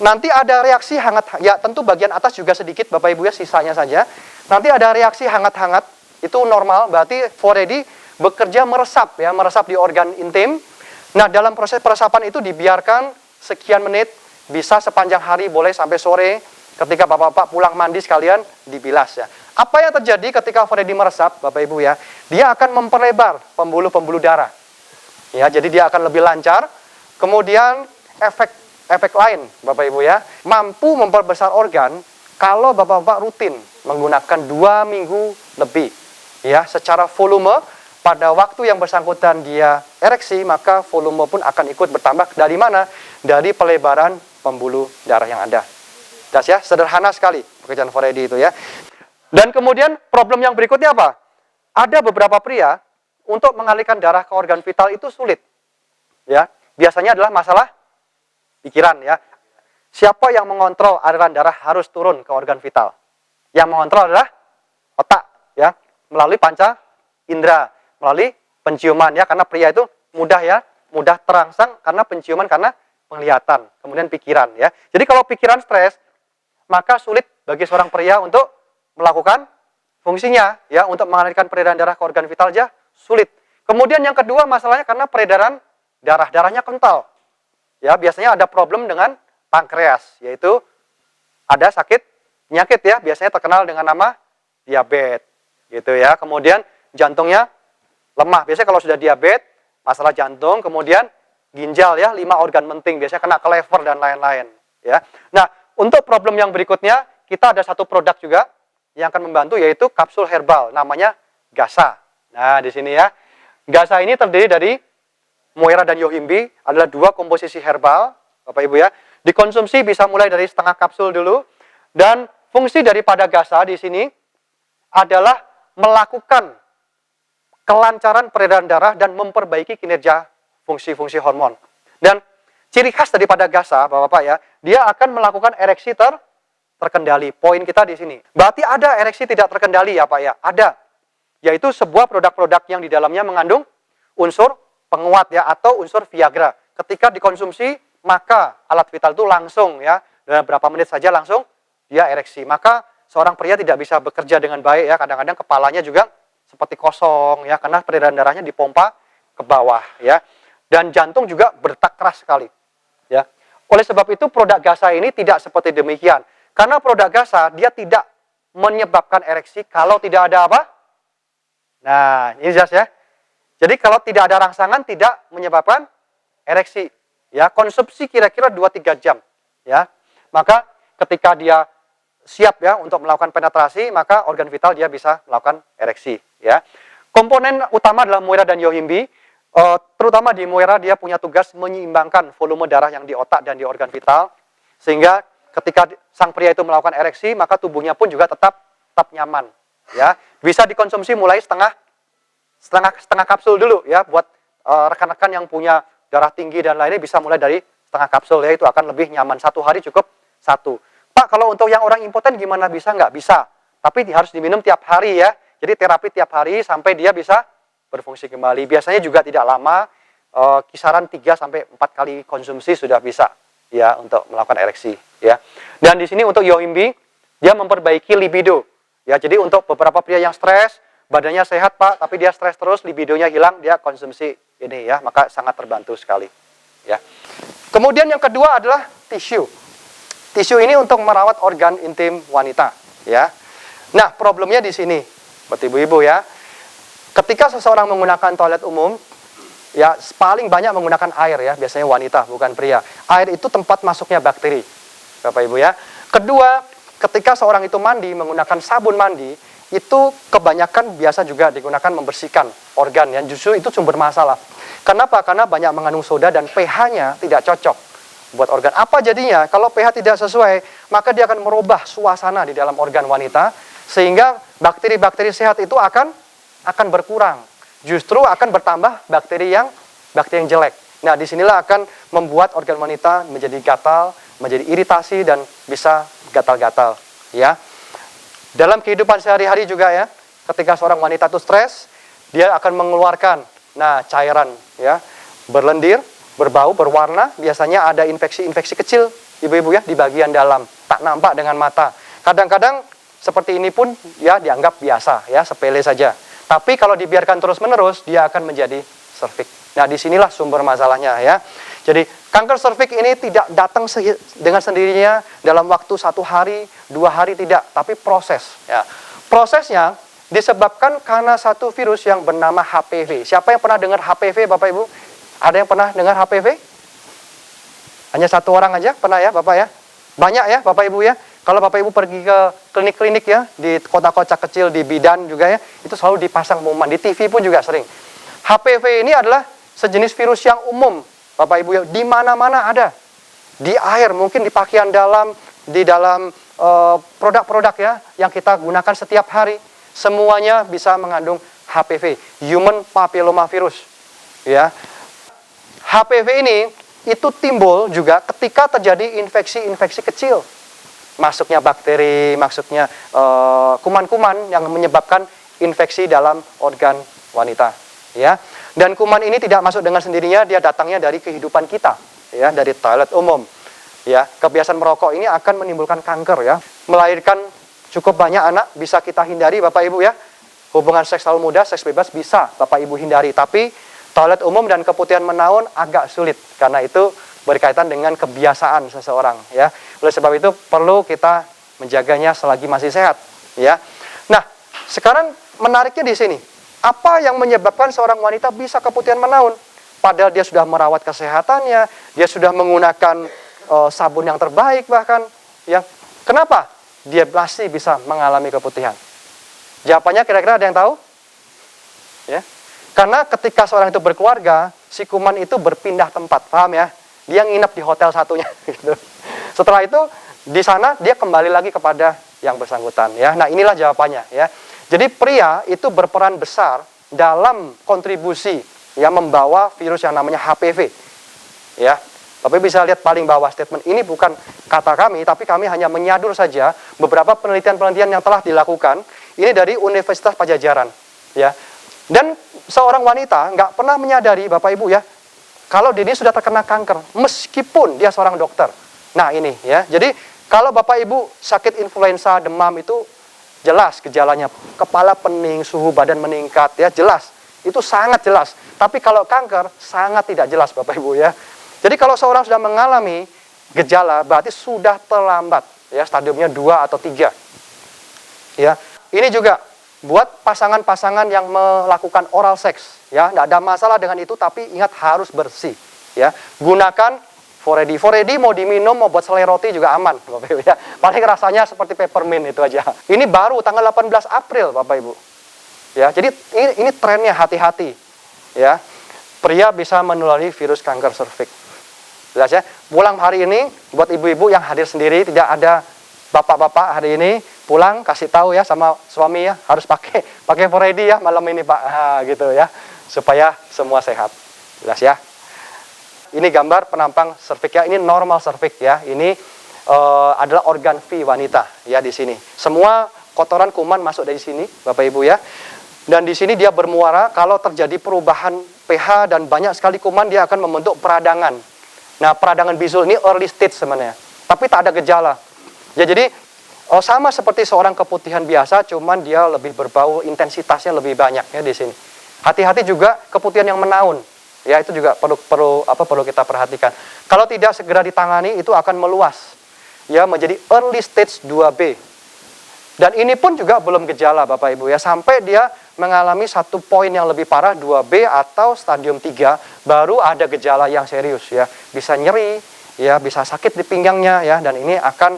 Nanti ada reaksi hangat ya, tentu bagian atas juga sedikit Bapak Ibu ya, sisanya saja. Nanti ada reaksi hangat-hangat, itu normal, berarti 4AD bekerja meresap ya, meresap di organ intim. Nah, dalam proses peresapan itu dibiarkan sekian menit, bisa sepanjang hari, boleh sampai sore. Ketika Bapak-bapak pulang mandi sekalian dibilas ya. Apa yang terjadi ketika 4AD meresap, Bapak Ibu ya? Dia akan memperlebar pembuluh-pembuluh darah. Ya, jadi dia akan lebih lancar. Kemudian efek lain, Bapak Ibu ya, mampu memperbesar organ kalau Bapak-bapak rutin menggunakan 2 minggu lebih. Ya, secara volume pada waktu yang bersangkutan dia ereksi, maka volume pun akan ikut bertambah. Dari mana? Dari pelebaran pembuluh darah yang ada. Das ya, sederhana sekali pekerjaan 4AD itu ya. Dan kemudian problem yang berikutnya apa? Ada beberapa pria untuk mengalirkan darah ke organ vital itu sulit. Ya, biasanya adalah masalah pikiran ya. Siapa yang mengontrol aliran darah harus turun ke organ vital? Yang mengontrol adalah otak ya, melalui panca indera, melalui penciuman ya, karena pria itu mudah terangsang karena penciuman, karena penglihatan, kemudian pikiran ya. Jadi kalau pikiran stres, maka sulit bagi seorang pria untuk melakukan fungsinya ya, untuk mengalirkan peredaran darah ke organ vital aja sulit. Kemudian yang kedua masalahnya karena peredaran darahnya kental. Ya, biasanya ada problem dengan pankreas, yaitu ada penyakit ya, biasanya terkenal dengan nama diabetes gitu ya. Kemudian jantungnya lemah. Biasanya kalau sudah diabetes, masalah jantung, kemudian ginjal ya, 5 organ penting biasanya kena ke lever dan lain-lain ya. Nah, untuk problem yang berikutnya, kita ada satu produk juga yang akan membantu, yaitu kapsul herbal, namanya Gasa. Nah, di sini ya. Gasa ini terdiri dari Moira dan Yohimbi, adalah 2 komposisi herbal, Bapak Ibu ya. Dikonsumsi bisa mulai dari setengah kapsul dulu. Dan fungsi daripada Gasa di sini adalah melakukan kelancaran peredaran darah dan memperbaiki kinerja fungsi-fungsi hormon. Dan ciri khas daripada Gasa, Bapak-bapak ya, dia akan melakukan ereksi terkendali. Poin kita di sini. Berarti ada ereksi tidak terkendali ya Pak ya? Ada. Yaitu sebuah produk-produk yang di dalamnya mengandung unsur penguat ya, atau unsur Viagra. Ketika dikonsumsi, maka alat vital itu langsung ya, dalam beberapa menit saja langsung dia ereksi. Maka seorang pria tidak bisa bekerja dengan baik ya, kadang-kadang kepalanya juga seperti kosong ya, karena peredaran darahnya dipompa ke bawah ya. Dan jantung juga berdetak keras sekali ya. Oleh sebab itu produk Gasa ini tidak seperti demikian. Karena produk Gasa dia tidak menyebabkan ereksi kalau tidak ada apa? Nah, ini jelas ya. Jadi kalau tidak ada rangsangan tidak menyebabkan ereksi. Ya, konsumsi kira-kira 2-3 jam ya. Maka ketika dia siap ya untuk melakukan penetrasi, maka organ vital dia bisa melakukan ereksi ya. Komponen utama adalah Moira dan Yohimbi. Terutama di Moira dia punya tugas menyeimbangkan volume darah yang di otak dan di organ vital, sehingga ketika sang pria itu melakukan ereksi, maka tubuhnya pun juga tetap nyaman ya. Bisa dikonsumsi mulai setengah kapsul dulu ya, buat rekan-rekan yang punya darah tinggi dan lainnya bisa mulai dari setengah kapsul ya, itu akan lebih nyaman. 1 hari cukup 1. Pak, kalau untuk yang orang impoten gimana, bisa nggak? Bisa, tapi harus diminum tiap hari ya. Jadi terapi tiap hari sampai dia bisa berfungsi kembali. Biasanya juga tidak lama, kisaran 3-4 kali konsumsi sudah bisa ya untuk melakukan ereksi ya. Dan di sini untuk Yohimbi dia memperbaiki libido ya. Jadi untuk beberapa pria yang stres, badannya sehat Pak, tapi dia stres terus, libidonya hilang, dia konsumsi ini ya, maka sangat terbantu sekali. Ya. Kemudian yang kedua adalah tisu. Tisu ini untuk merawat organ intim wanita. Ya. Nah, problemnya di sini, buat ibu-ibu ya. Ketika seseorang menggunakan toilet umum, ya paling banyak menggunakan air ya, biasanya wanita bukan pria. Air itu tempat masuknya bakteri, Bapak Ibu ya. Kedua, ketika seorang itu mandi menggunakan sabun mandi, itu kebanyakan biasa juga digunakan membersihkan organ, yang justru itu sumber masalah. Kenapa? Karena banyak mengandung soda dan pH-nya tidak cocok buat organ. Apa jadinya? Kalau pH tidak sesuai, maka dia akan merubah suasana di dalam organ wanita, sehingga bakteri-bakteri sehat itu akan berkurang. Justru akan bertambah bakteri yang jelek. Nah, disinilah akan membuat organ wanita menjadi gatal, menjadi iritasi dan bisa gatal-gatal. Ya, dalam kehidupan sehari-hari juga ya, ketika seorang wanita itu stres, dia akan mengeluarkan, cairan ya, berlendir, berbau, berwarna. Biasanya ada infeksi-infeksi kecil, ibu-ibu ya, di bagian dalam, tak nampak dengan mata. Kadang-kadang seperti ini pun ya dianggap biasa ya, sepele saja. Tapi kalau dibiarkan terus-menerus, dia akan menjadi serviks. Nah, disinilah sumber masalahnya ya. Jadi, kanker serviks ini tidak datang dengan sendirinya dalam waktu 1 hari, 2 hari, tidak. Tapi proses. Ya. Prosesnya disebabkan karena satu virus yang bernama HPV. Siapa yang pernah dengar HPV, Bapak Ibu? Ada yang pernah dengar HPV? Hanya 1 orang aja pernah ya, Bapak ya? Banyak ya, Bapak Ibu ya? Kalau Bapak Ibu pergi ke klinik-klinik ya, di kota-kota kecil, di bidan juga ya, itu selalu dipasang pengumuman, di TV pun juga sering. HPV ini adalah sejenis virus yang umum, Bapak Ibu ya, di mana-mana ada. Di air, mungkin di pakaian dalam, di dalam produk-produk ya, yang kita gunakan setiap hari, semuanya bisa mengandung HPV, Human Papilloma Virus. Ya. HPV ini, itu timbul juga ketika terjadi infeksi-infeksi kecil. Masuknya bakteri, masuknya kuman-kuman yang menyebabkan infeksi dalam organ wanita, ya. Dan kuman ini tidak masuk dengan sendirinya, dia datangnya dari kehidupan kita, ya, dari toilet umum, ya. Kebiasaan merokok ini akan menimbulkan kanker, ya. Melahirkan cukup banyak anak bisa kita hindari, Bapak Ibu ya. Hubungan seks terlalu muda, seks bebas bisa Bapak Ibu hindari, tapi toilet umum dan keputihan menaun agak sulit, karena itu berkaitan dengan kebiasaan seseorang ya. Oleh sebab itu perlu kita menjaganya selagi masih sehat ya. Nah, sekarang menariknya di sini. Apa yang menyebabkan seorang wanita bisa keputihan menaun? Padahal dia sudah merawat kesehatannya, dia sudah menggunakan sabun yang terbaik bahkan ya. Kenapa dia masih bisa mengalami keputihan? Jawabannya kira-kira ada yang tahu? Ya. Karena ketika seorang itu berkeluarga, si kuman itu berpindah tempat, paham ya? Dia nginep di hotel satunya gitu. Setelah itu di sana dia kembali lagi kepada yang bersangkutan ya. Nah, inilah jawabannya ya. Jadi pria itu berperan besar dalam kontribusi ya membawa virus yang namanya HPV. Ya. Bapak bisa lihat paling bawah statement ini bukan kata kami, tapi kami hanya menyadur saja beberapa penelitian-penelitian yang telah dilakukan. Ini dari Universitas Pajajaran ya. Dan seorang wanita nggak pernah menyadari Bapak Ibu ya, kalau dia sudah terkena kanker, meskipun dia seorang dokter. Nah ini ya, jadi kalau Bapak Ibu sakit influenza, demam itu jelas gejalanya. Kepala pening, suhu badan meningkat ya, jelas. Itu sangat jelas. Tapi kalau kanker, sangat tidak jelas Bapak Ibu ya. Jadi kalau seorang sudah mengalami gejala, berarti sudah terlambat. Ya, stadiumnya 2 atau 3. Ya, ini juga buat pasangan-pasangan yang melakukan oral seks, ya, tidak ada masalah dengan itu, tapi ingat harus bersih, ya. Gunakan Foredi. Foredi mau diminum, mau buat selai roti juga aman, Bapak Ibu, ya. Paling rasanya seperti peppermint itu aja. Ini baru tanggal 18 April, Bapak Ibu. Ya, jadi ini trennya, hati-hati, ya. Pria bisa menulari virus kanker serviks. Jelas ya. Pulang hari ini buat ibu-ibu yang hadir sendiri, tidak ada bapak-bapak hari ini. Pulang kasih tahu ya sama suami ya, harus pakai Foredi ya malam ini Pak, gitu ya, supaya semua sehat. Jelas ya. Ini gambar penampang serviks ya, ini normal serviks ya. Ini adalah organ V wanita ya di sini. Semua kotoran kuman masuk dari sini, Bapak Ibu ya. Dan di sini dia bermuara kalau terjadi perubahan pH dan banyak sekali kuman, dia akan membentuk peradangan. Nah, peradangan bisul ini early stage sebenarnya, tapi tak ada gejala. Ya, jadi sama seperti seorang keputihan biasa, cuman dia lebih berbau, intensitasnya lebih banyak ya di sini. Hati-hati juga keputihan yang menaun. Ya, itu juga perlu kita perhatikan. Kalau tidak segera ditangani, itu akan meluas. Ya, menjadi early stage 2B. Dan ini pun juga belum gejala Bapak Ibu ya, sampai dia mengalami satu poin yang lebih parah 2B atau stadium 3 baru ada gejala yang serius ya. Bisa nyeri, ya bisa sakit di pinggangnya ya, dan ini akan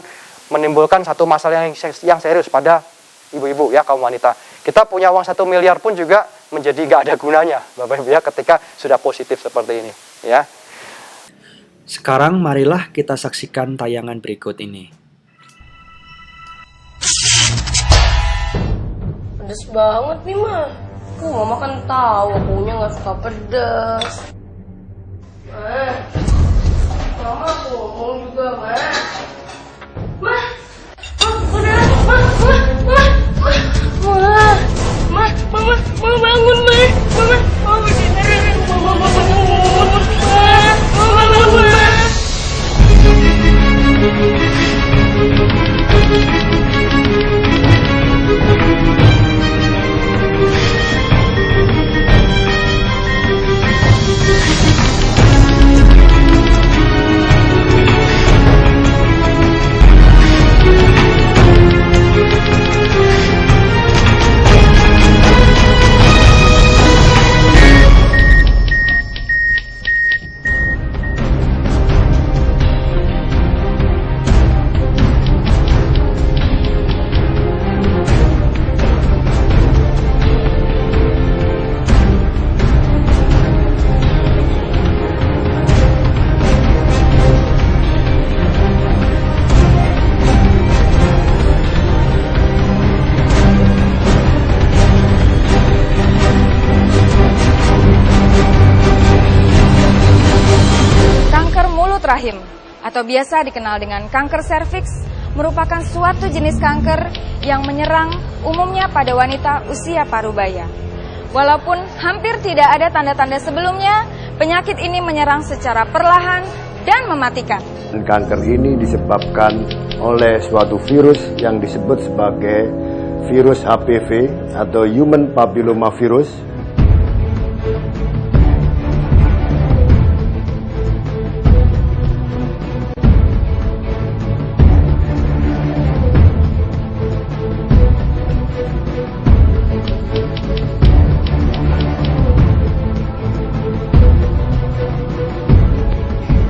menimbulkan satu masalah yang serius pada ibu-ibu ya, kaum wanita. Kita punya uang 1 miliar pun juga menjadi nggak ada gunanya Bapak Ibu ya, ketika sudah positif seperti ini ya. Sekarang marilah kita saksikan tayangan berikut ini. Pedes banget nih mah. Mama kan tahu akunya nggak suka pedes. Mama aku ngomong juga Mama bangun Mama beneran Mama bangun Mama bangun rahim atau biasa dikenal dengan kanker serviks merupakan suatu jenis kanker yang menyerang umumnya pada wanita usia parubaya. Walaupun hampir tidak ada tanda-tanda sebelumnya, penyakit ini menyerang secara perlahan dan mematikan. Kanker ini disebabkan oleh suatu virus yang disebut sebagai virus HPV atau Human Papilloma Virus.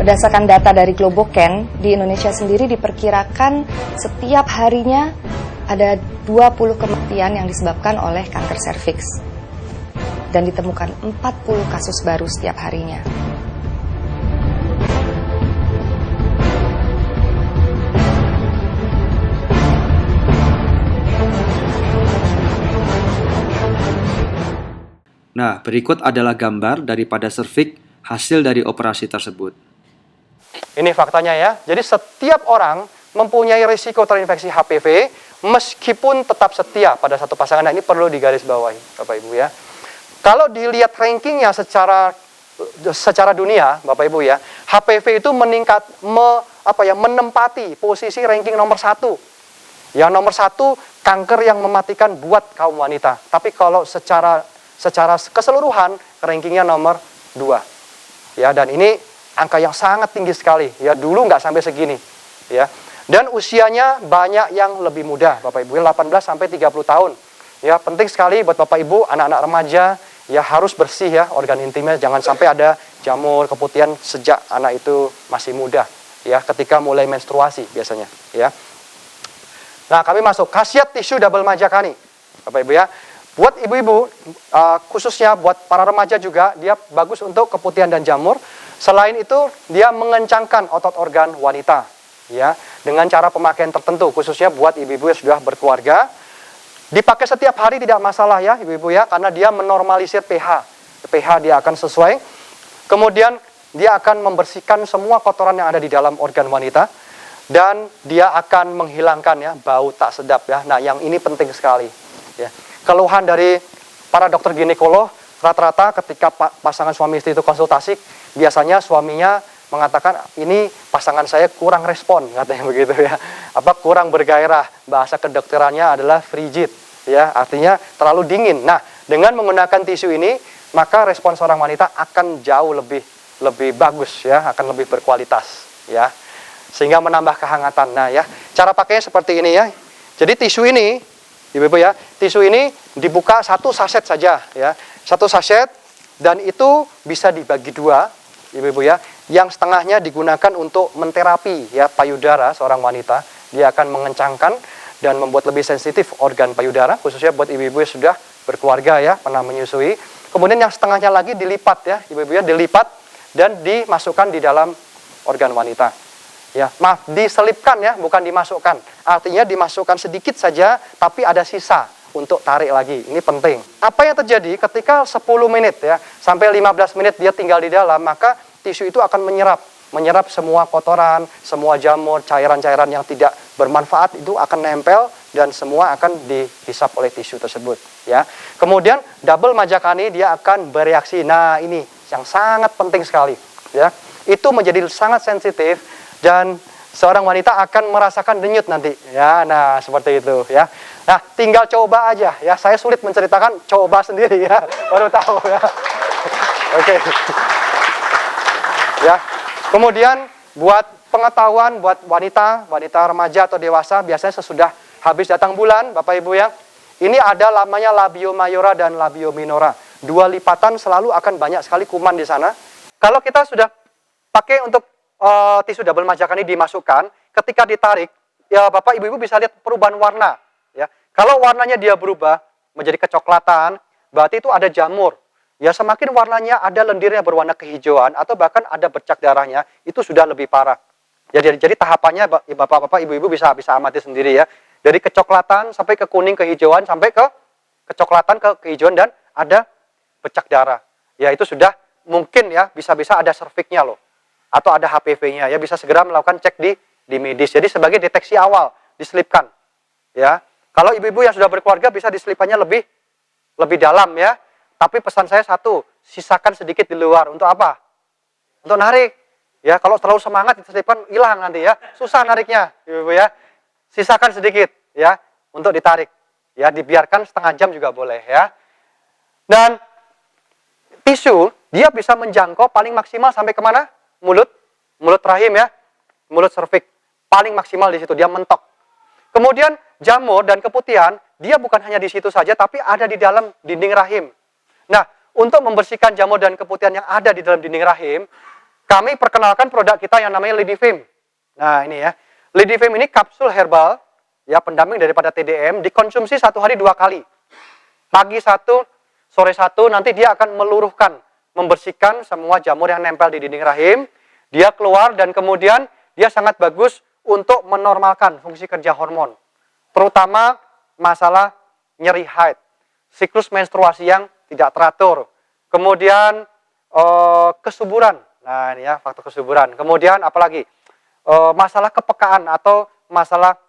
Berdasarkan data dari Globocan, di Indonesia sendiri diperkirakan setiap harinya ada 20 kematian yang disebabkan oleh kanker serviks. Dan ditemukan 40 kasus baru setiap harinya. Nah, berikut adalah gambar daripada serviks hasil dari operasi tersebut. Ini faktanya ya. Jadi setiap orang mempunyai risiko terinfeksi HPV meskipun tetap setia pada satu pasangan. Nah, ini perlu digarisbawahi Bapak Ibu ya. Kalau dilihat rankingnya secara dunia Bapak Ibu ya, HPV itu menempati posisi ranking nomor 1. Yang nomor 1 kanker yang mematikan buat kaum wanita. Tapi kalau secara keseluruhan rankingnya nomor 2. Ya, dan ini angka yang sangat tinggi sekali ya, dulu nggak sampai segini ya. Dan usianya banyak yang lebih muda Bapak Ibu, 18 sampai 30 tahun. Ya, penting sekali buat Bapak Ibu, anak-anak remaja ya harus bersih ya organ intimnya, jangan sampai ada jamur, keputihan sejak anak itu masih muda ya, ketika mulai menstruasi biasanya ya. Nah, kami masuk khasiat tisu double majakani Bapak Ibu ya. Buat ibu-ibu, khususnya buat para remaja juga, dia bagus untuk keputihan dan jamur. Selain itu, dia mengencangkan otot organ wanita, ya, dengan cara pemakaian tertentu, khususnya buat ibu-ibu yang sudah berkeluarga. Dipakai setiap hari tidak masalah ya, ibu-ibu ya, karena dia menormalisir pH. pH dia akan sesuai. Kemudian dia akan membersihkan semua kotoran yang ada di dalam organ wanita, dan dia akan menghilangkan ya bau tak sedap ya. Nah, yang ini penting sekali. Ya. Keluhan dari para dokter ginekolog rata-rata ketika pasangan suami istri itu konsultasi, biasanya suaminya mengatakan ini pasangan saya kurang respon, katanya begitu ya. Apa kurang bergairah, bahasa kedokterannya adalah frigid, ya, artinya terlalu dingin. Nah, dengan menggunakan tisu ini, maka respon seorang wanita akan jauh lebih bagus, ya, akan lebih berkualitas, ya, sehingga menambah kehangatan. Nah, ya, cara pakainya seperti ini, ya. Jadi tisu ini, ibu-ibu ya, tisu ini dibuka 1 saset saja, ya, 1 saset, dan itu bisa dibagi 2, ibu-ibu ya. Yang setengahnya digunakan untuk menterapi ya payudara seorang wanita. Dia akan mengencangkan dan membuat lebih sensitif organ payudara, khususnya buat ibu-ibu yang sudah berkeluarga ya, pernah menyusui. Kemudian yang setengahnya lagi dilipat ya, ibu-ibu ya, dilipat dan dimasukkan di dalam organ wanita. Ya, maaf, diselipkan ya, bukan dimasukkan. Artinya dimasukkan sedikit saja, tapi ada sisa untuk tarik lagi. Ini penting. Apa yang terjadi ketika 10 menit ya, sampai 15 menit dia tinggal di dalam, maka tisu itu akan menyerap semua kotoran, semua jamur, cairan-cairan yang tidak bermanfaat itu akan nempel dan semua akan dihisap oleh tisu tersebut, ya. Kemudian double majakani dia akan bereaksi. Nah, ini yang sangat penting sekali, ya. Itu menjadi sangat sensitif dan seorang wanita akan merasakan denyut nanti, ya. Nah, seperti itu, ya. Nah, tinggal coba aja, ya. Saya sulit menceritakan, coba sendiri ya, baru tahu ya. Oke. Ya, kemudian buat pengetahuan buat wanita remaja atau dewasa, biasanya sesudah habis datang bulan, Bapak Ibu ya, ini ada namanya labio mayora dan labio minora. 2 lipatan selalu akan banyak sekali kuman di sana. Kalau kita sudah pakai untuk tisu double majakan ini dimasukkan, ketika ditarik, ya Bapak Ibu bisa lihat perubahan warna. Ya, kalau warnanya dia berubah menjadi kecoklatan, berarti itu ada jamur. Ya, semakin warnanya ada lendirnya berwarna kehijauan atau bahkan ada bercak darahnya, itu sudah lebih parah. Jadi tahapannya Bapak-bapak, Ibu-ibu bisa amati sendiri ya. Dari kecoklatan sampai ke kuning kehijauan sampai ke kecoklatan ke kehijauan dan ada bercak darah. Ya, itu sudah mungkin ya bisa-bisa ada serviknya loh. Atau ada HPV-nya ya, bisa segera melakukan cek di medis. Jadi sebagai deteksi awal diselipkan. Ya. Kalau ibu-ibu yang sudah berkeluarga bisa diselipannya lebih dalam ya. Tapi pesan saya satu, sisakan sedikit di luar. Untuk apa? Untuk narik. Ya, kalau terlalu semangat diselipkan hilang nanti ya. Susah nariknya, Ibu-ibu ya. Sisakan sedikit ya untuk ditarik. Ya, dibiarkan setengah jam juga boleh ya. Dan tisu dia bisa menjangkau paling maksimal sampai kemana? Mulut rahim ya. Mulut serviks. Paling maksimal di situ dia mentok. Kemudian jamur dan keputihan dia bukan hanya di situ saja tapi ada di dalam dinding rahim. Nah, untuk membersihkan jamur dan keputihan yang ada di dalam dinding rahim, kami perkenalkan produk kita yang namanya Lidifem. Nah, ini ya. Lidifem ini kapsul herbal, ya pendamping daripada TDM, dikonsumsi 1 hari 2 kali. Pagi 1, sore 1, nanti dia akan meluruhkan, membersihkan semua jamur yang nempel di dinding rahim. Dia keluar dan kemudian dia sangat bagus untuk menormalkan fungsi kerja hormon. Terutama masalah nyeri haid, siklus menstruasi yang tidak teratur, kemudian kesuburan. Nah, ini ya faktor kesuburan. Kemudian apalagi masalah kepekaan atau masalah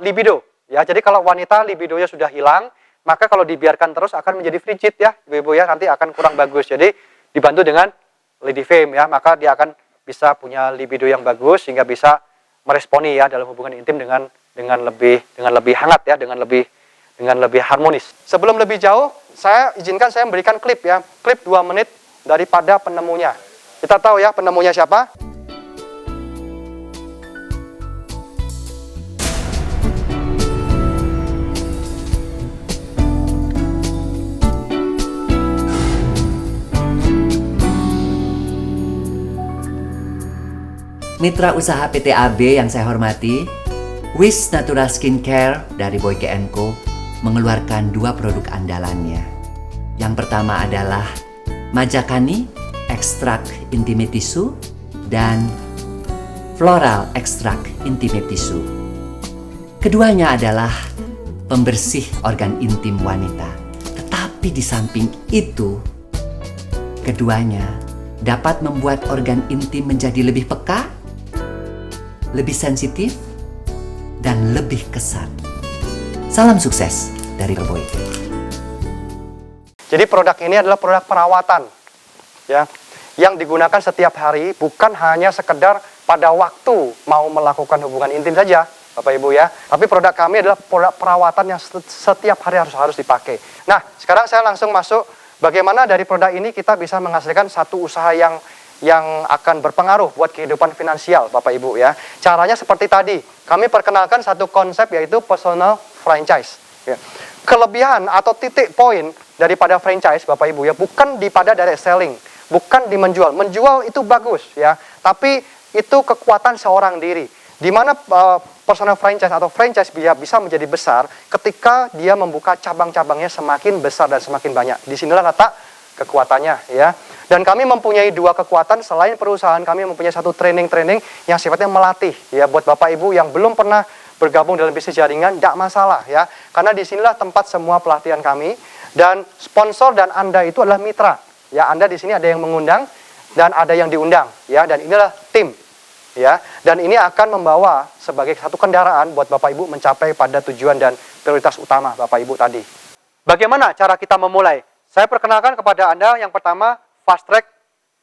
libido. Ya, jadi kalau wanita libidonya sudah hilang, maka kalau dibiarkan terus akan menjadi frigid ya, ibu-ibu ya, nanti akan kurang bagus. Jadi dibantu dengan Lidifem ya, maka dia akan bisa punya libido yang bagus sehingga bisa meresponi ya dalam hubungan intim dengan lebih hangat ya, dengan lebih harmonis. Sebelum lebih jauh, saya memberikan klip ya, klip 2 menit daripada penemunya. Kita tahu ya penemunya siapa? Mitra usaha PT AB yang saya hormati, Wish Natural Skincare dari Boyke & Co mengeluarkan 2 produk andalannya. Yang pertama adalah Majakani Ekstrak Intimate Tissue dan Floral Ekstrak Intimate Tissue. Keduanya adalah pembersih organ intim wanita. Tetapi di samping itu, keduanya dapat membuat organ intim menjadi lebih peka, lebih sensitif, dan lebih kesat. Salam sukses dari Boyke. Jadi produk ini adalah produk perawatan. Ya. yang digunakan setiap hari, bukan hanya sekedar pada waktu mau melakukan hubungan intim saja, Bapak Ibu ya. Tapi produk kami adalah produk perawatan yang setiap hari harus dipakai. Nah, sekarang saya langsung masuk bagaimana dari produk ini kita bisa menghasilkan satu usaha yang akan berpengaruh buat kehidupan finansial, Bapak Ibu ya. Caranya seperti tadi, kami perkenalkan satu konsep yaitu personal franchise. Ya. Kelebihan atau titik poin daripada franchise, Bapak Ibu ya, bukan di pada direct selling, bukan di menjual. Menjual itu bagus ya, tapi itu kekuatan seorang diri. Di mana personal franchise atau franchise bisa menjadi besar ketika dia membuka cabang-cabangnya semakin besar dan semakin banyak. Disinilah letak kekuatannya ya. Dan kami mempunyai dua kekuatan. Selain perusahaan, kami mempunyai satu training yang sifatnya melatih ya, buat Bapak Ibu yang belum pernah bergabung dalam bisnis jaringan, tidak masalah ya. Karena disinilah tempat semua pelatihan kami. Dan sponsor dan Anda itu adalah mitra. Ya, Anda di sini ada yang mengundang dan ada yang diundang ya, dan inilah tim ya. Dan ini akan membawa sebagai satu kendaraan buat Bapak Ibu mencapai pada tujuan dan prioritas utama Bapak Ibu tadi. Bagaimana cara kita memulai? Saya perkenalkan kepada Anda yang pertama fast track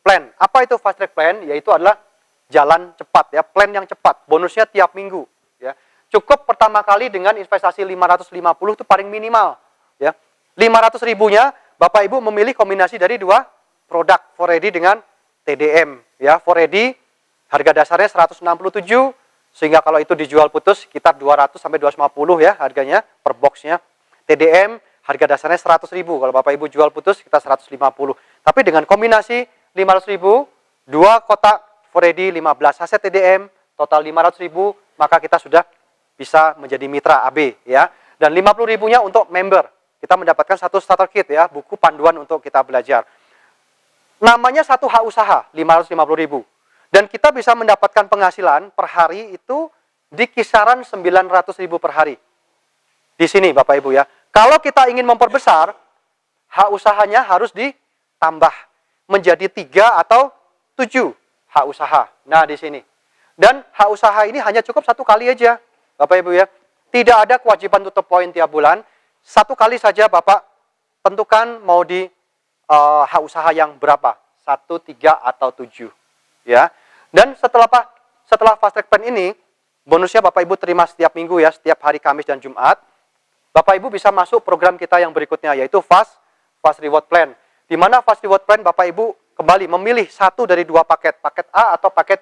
plan. Apa itu fast track plan? Yaitu adalah jalan cepat ya, plan yang cepat. Bonusnya tiap minggu ya. Cukup pertama kali dengan investasi 550 itu paling minimal ya. 500 ribunya Bapak Ibu memilih kombinasi dari dua produk, 4Ready dengan TDM ya. 4Ready harga dasarnya 167, sehingga kalau itu dijual putus sekitar 200 sampai 250 ya harganya per boxnya. TDM harga dasarnya 100 ribu, kalau Bapak Ibu jual putus kita 150. Tapi dengan kombinasi 500 ribu, 2 kotak 4Ready 15 saset TDM, total 500 ribu, maka kita sudah bisa menjadi mitra AB ya. Dan 50 ribunya untuk member. Kita mendapatkan satu starter kit ya, buku panduan untuk kita belajar. Namanya satu hak usaha, 550 ribu. Dan kita bisa mendapatkan penghasilan per hari itu di kisaran 900 ribu per hari. Di sini Bapak Ibu ya. Kalau kita ingin memperbesar, hak usahanya harus ditambah menjadi 3 atau 7 hak usaha. Nah di sini. Dan hak usaha ini hanya cukup 1 kali aja Bapak Ibu ya. Tidak ada kewajiban tutup poin tiap bulan. 1 kali saja Bapak tentukan mau di hak usaha yang berapa. 1, 3, atau 7. Ya. Dan setelah fast track plan ini, bonusnya Bapak Ibu terima setiap minggu ya, setiap hari Kamis dan Jumat. Bapak Ibu bisa masuk program kita yang berikutnya, yaitu Fast Reward Plan. Di mana Fast Reward Plan Bapak Ibu kembali memilih 1 dari 2 paket, paket A atau paket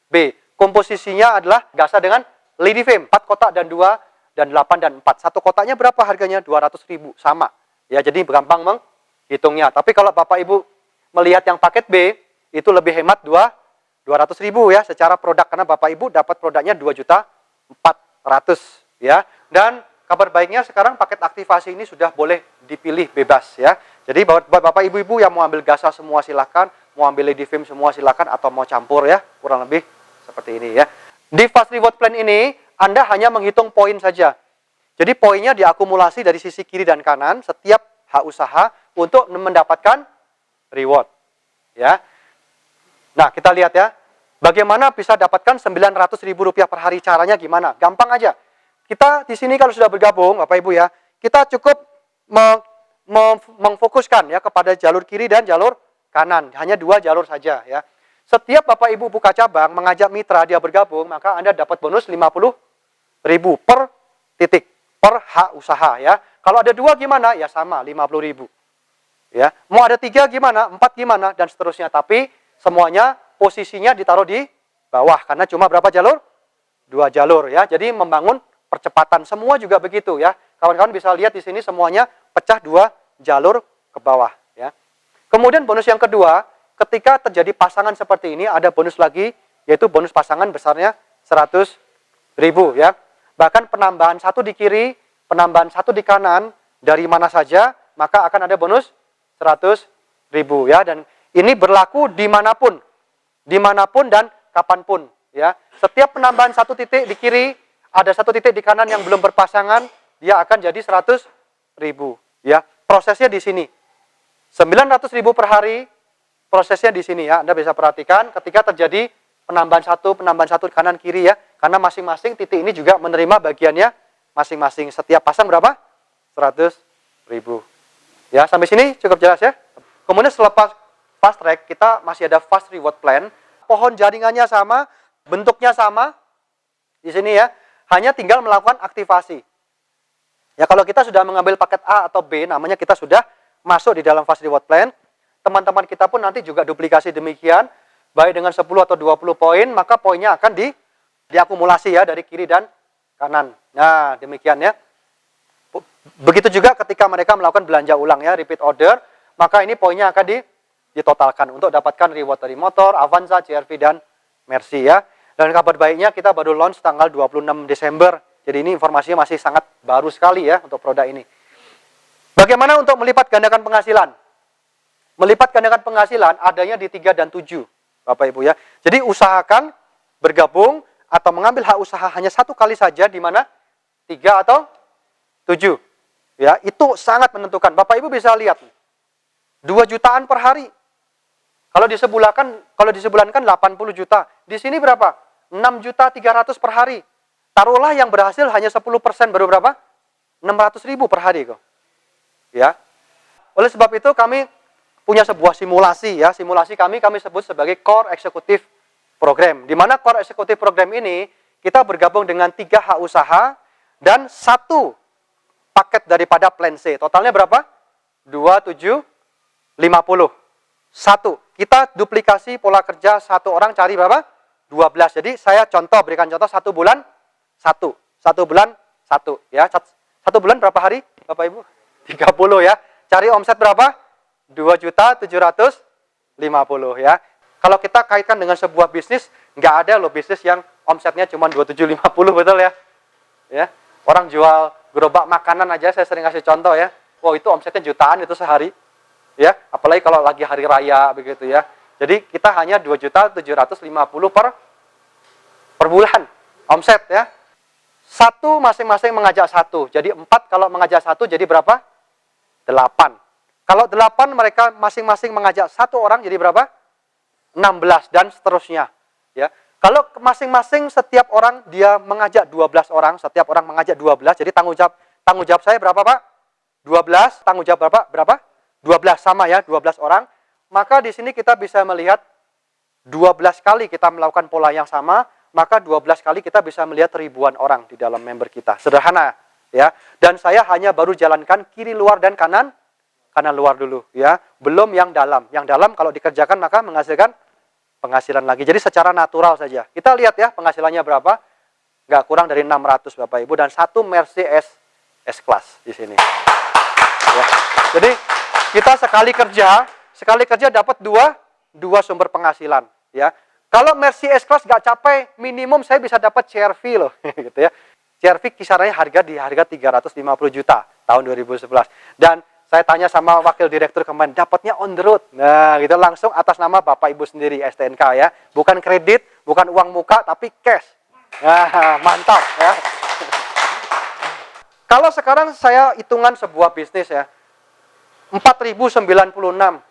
B. Komposisinya adalah gasa dengan Lady Fame, 4 kotak dan 2 dan 8 dan 4. Satu kotaknya berapa harganya? 200 ribu, sama. Ya, jadi gampang menghitungnya. Tapi kalau Bapak Ibu melihat yang paket B, itu lebih hemat 200 ribu ya secara produk, karena Bapak Ibu dapat produknya 2.400.000 ya. Dan kabar baiknya sekarang paket aktivasi ini sudah boleh dipilih bebas ya. Jadi buat Bapak Ibu-ibu yang mau ambil gasa semua silakan, mau ambil Lady Fame semua silakan, atau mau campur ya, kurang lebih seperti ini ya. Di Fast Reward Plan ini Anda hanya menghitung poin saja. Jadi poinnya diakumulasi dari sisi kiri dan kanan setiap hak usaha untuk mendapatkan reward ya. Nah, kita lihat ya. Bagaimana bisa dapatkan 900 ribu rupiah per hari, caranya gimana? Gampang aja. Kita di sini kalau sudah bergabung, Bapak Ibu ya, kita cukup memfokuskan ya kepada jalur kiri dan jalur kanan. Hanya 2 jalur saja ya. Setiap Bapak Ibu buka cabang, mengajak mitra dia bergabung, maka Anda dapat bonus 50 ribu per titik, per hak usaha ya. Kalau ada 2 gimana? Ya sama, 50 ribu. Ya. Mau ada 3 gimana? 4 gimana? Dan seterusnya. Tapi semuanya posisinya ditaruh di bawah, karena cuma berapa jalur? 2 jalur ya. Jadi membangun percepatan. Semua juga begitu ya. Kawan-kawan bisa lihat di sini semuanya pecah 2 jalur ke bawah ya. Kemudian bonus yang kedua, ketika terjadi pasangan seperti ini ada bonus lagi, yaitu bonus pasangan besarnya 100 ribu ya. Bahkan penambahan 1 di kiri, penambahan 1 di kanan, dari mana saja, maka akan ada bonus 100 ribu ya. Dan ini berlaku dimanapun dan kapanpun ya. Setiap penambahan 1 titik di kiri, ada 1 titik di kanan yang belum berpasangan, dia akan jadi 100 ribu ya. Prosesnya di sini 900 ribu per hari, prosesnya di sini ya. Anda bisa perhatikan ketika terjadi penambahan 1 kanan kiri ya, karena masing-masing titik ini juga menerima bagiannya masing-masing. Setiap pasang berapa? 100 ribu ya. Sampai sini cukup jelas ya. Kemudian fast track, kita masih ada fast reward plan. Pohon jaringannya sama, bentuknya sama. Di sini ya, hanya tinggal melakukan aktivasi. Ya, kalau kita sudah mengambil paket A atau B, namanya kita sudah masuk di dalam fast reward plan. Teman-teman kita pun nanti juga duplikasi demikian, baik dengan 10 atau 20 poin, maka poinnya akan diakumulasi ya dari kiri dan kanan. Nah, demikian ya. Begitu juga ketika mereka melakukan belanja ulang ya, repeat order, maka ini poinnya akan ditotalkan untuk dapatkan reward dari motor, Avanza, CR-V, dan Mercy ya. Dan kabar baiknya kita baru launch tanggal 26 Desember. Jadi ini informasinya masih sangat baru sekali ya untuk produk ini. Bagaimana untuk melipat gandakan penghasilan? Melipat gandakan penghasilan adanya di 3 dan 7, Bapak Ibu ya. Jadi usahakan bergabung atau mengambil hak usaha hanya satu kali saja, di mana 3 atau 7. Ya, itu sangat menentukan. Bapak Ibu bisa lihat 2 jutaan per hari. Kalau disebulankan 80 juta. Di sini berapa? 6.300.000 per hari. Taruhlah yang berhasil hanya 10%, baru berapa? 600.000 per hari kok. Ya. Oleh sebab itu kami punya sebuah simulasi ya. Simulasi kami sebut sebagai Core Executive Program. Di mana Core Executive Program ini kita bergabung dengan 3 hak usaha dan 1 paket daripada plan C. Totalnya berapa? 2750. 1. Kita duplikasi pola kerja 1 orang cari berapa? 12. Jadi saya berikan contoh 1 bulan 1. 1 bulan 1 ya. 1 bulan berapa hari Bapak Ibu? 30 ya. Cari omset berapa? 2.750.000 ya. Kalau kita kaitkan dengan sebuah bisnis, nggak ada loh bisnis yang omsetnya cuma 2.750, betul ya? Ya. Orang jual gerobak makanan aja, saya sering kasih contoh ya. Wow, itu omsetnya jutaan itu sehari. Ya, apalagi kalau lagi hari raya begitu ya. Jadi kita hanya 2.750.000 per bulan omset ya. 1 masing-masing mengajak 1. Jadi 4 kalau mengajak 1 jadi berapa? 8. Kalau 8 mereka masing-masing mengajak 1 orang jadi berapa? 16 dan seterusnya. Ya. Kalau masing-masing setiap orang dia mengajak 12 orang, setiap orang mengajak 12, jadi tanggung jawab saya berapa, Pak? 12, tanggung jawab berapa? 12 sama ya, 12 orang. Maka di sini kita bisa melihat 12 kali kita melakukan pola yang sama, maka 12 kali kita bisa melihat ribuan orang di dalam member kita. Sederhana ya. Dan saya hanya baru jalankan kiri luar dan kanan luar dulu ya. Belum yang dalam. Yang dalam kalau dikerjakan maka menghasilkan penghasilan lagi. Jadi secara natural saja. Kita lihat ya penghasilannya berapa? Nggak kurang dari 600 Bapak Ibu, dan 1 Mercy S-Class di sini. Ya. Jadi kita sekali kerja dapat dua sumber penghasilan ya. Kalau Mercy S-Class nggak capai, minimum saya bisa dapat CR-V loh gitu ya. CR-V kisarannya di harga 350 juta tahun 2011. Dan saya tanya sama wakil direktur kemarin, dapatnya on the road. Nah, gitu langsung atas nama Bapak Ibu sendiri STNK ya. Bukan kredit, bukan uang muka, tapi cash. Nah, mantap ya. Kalau sekarang saya hitungan sebuah bisnis ya. 4.096.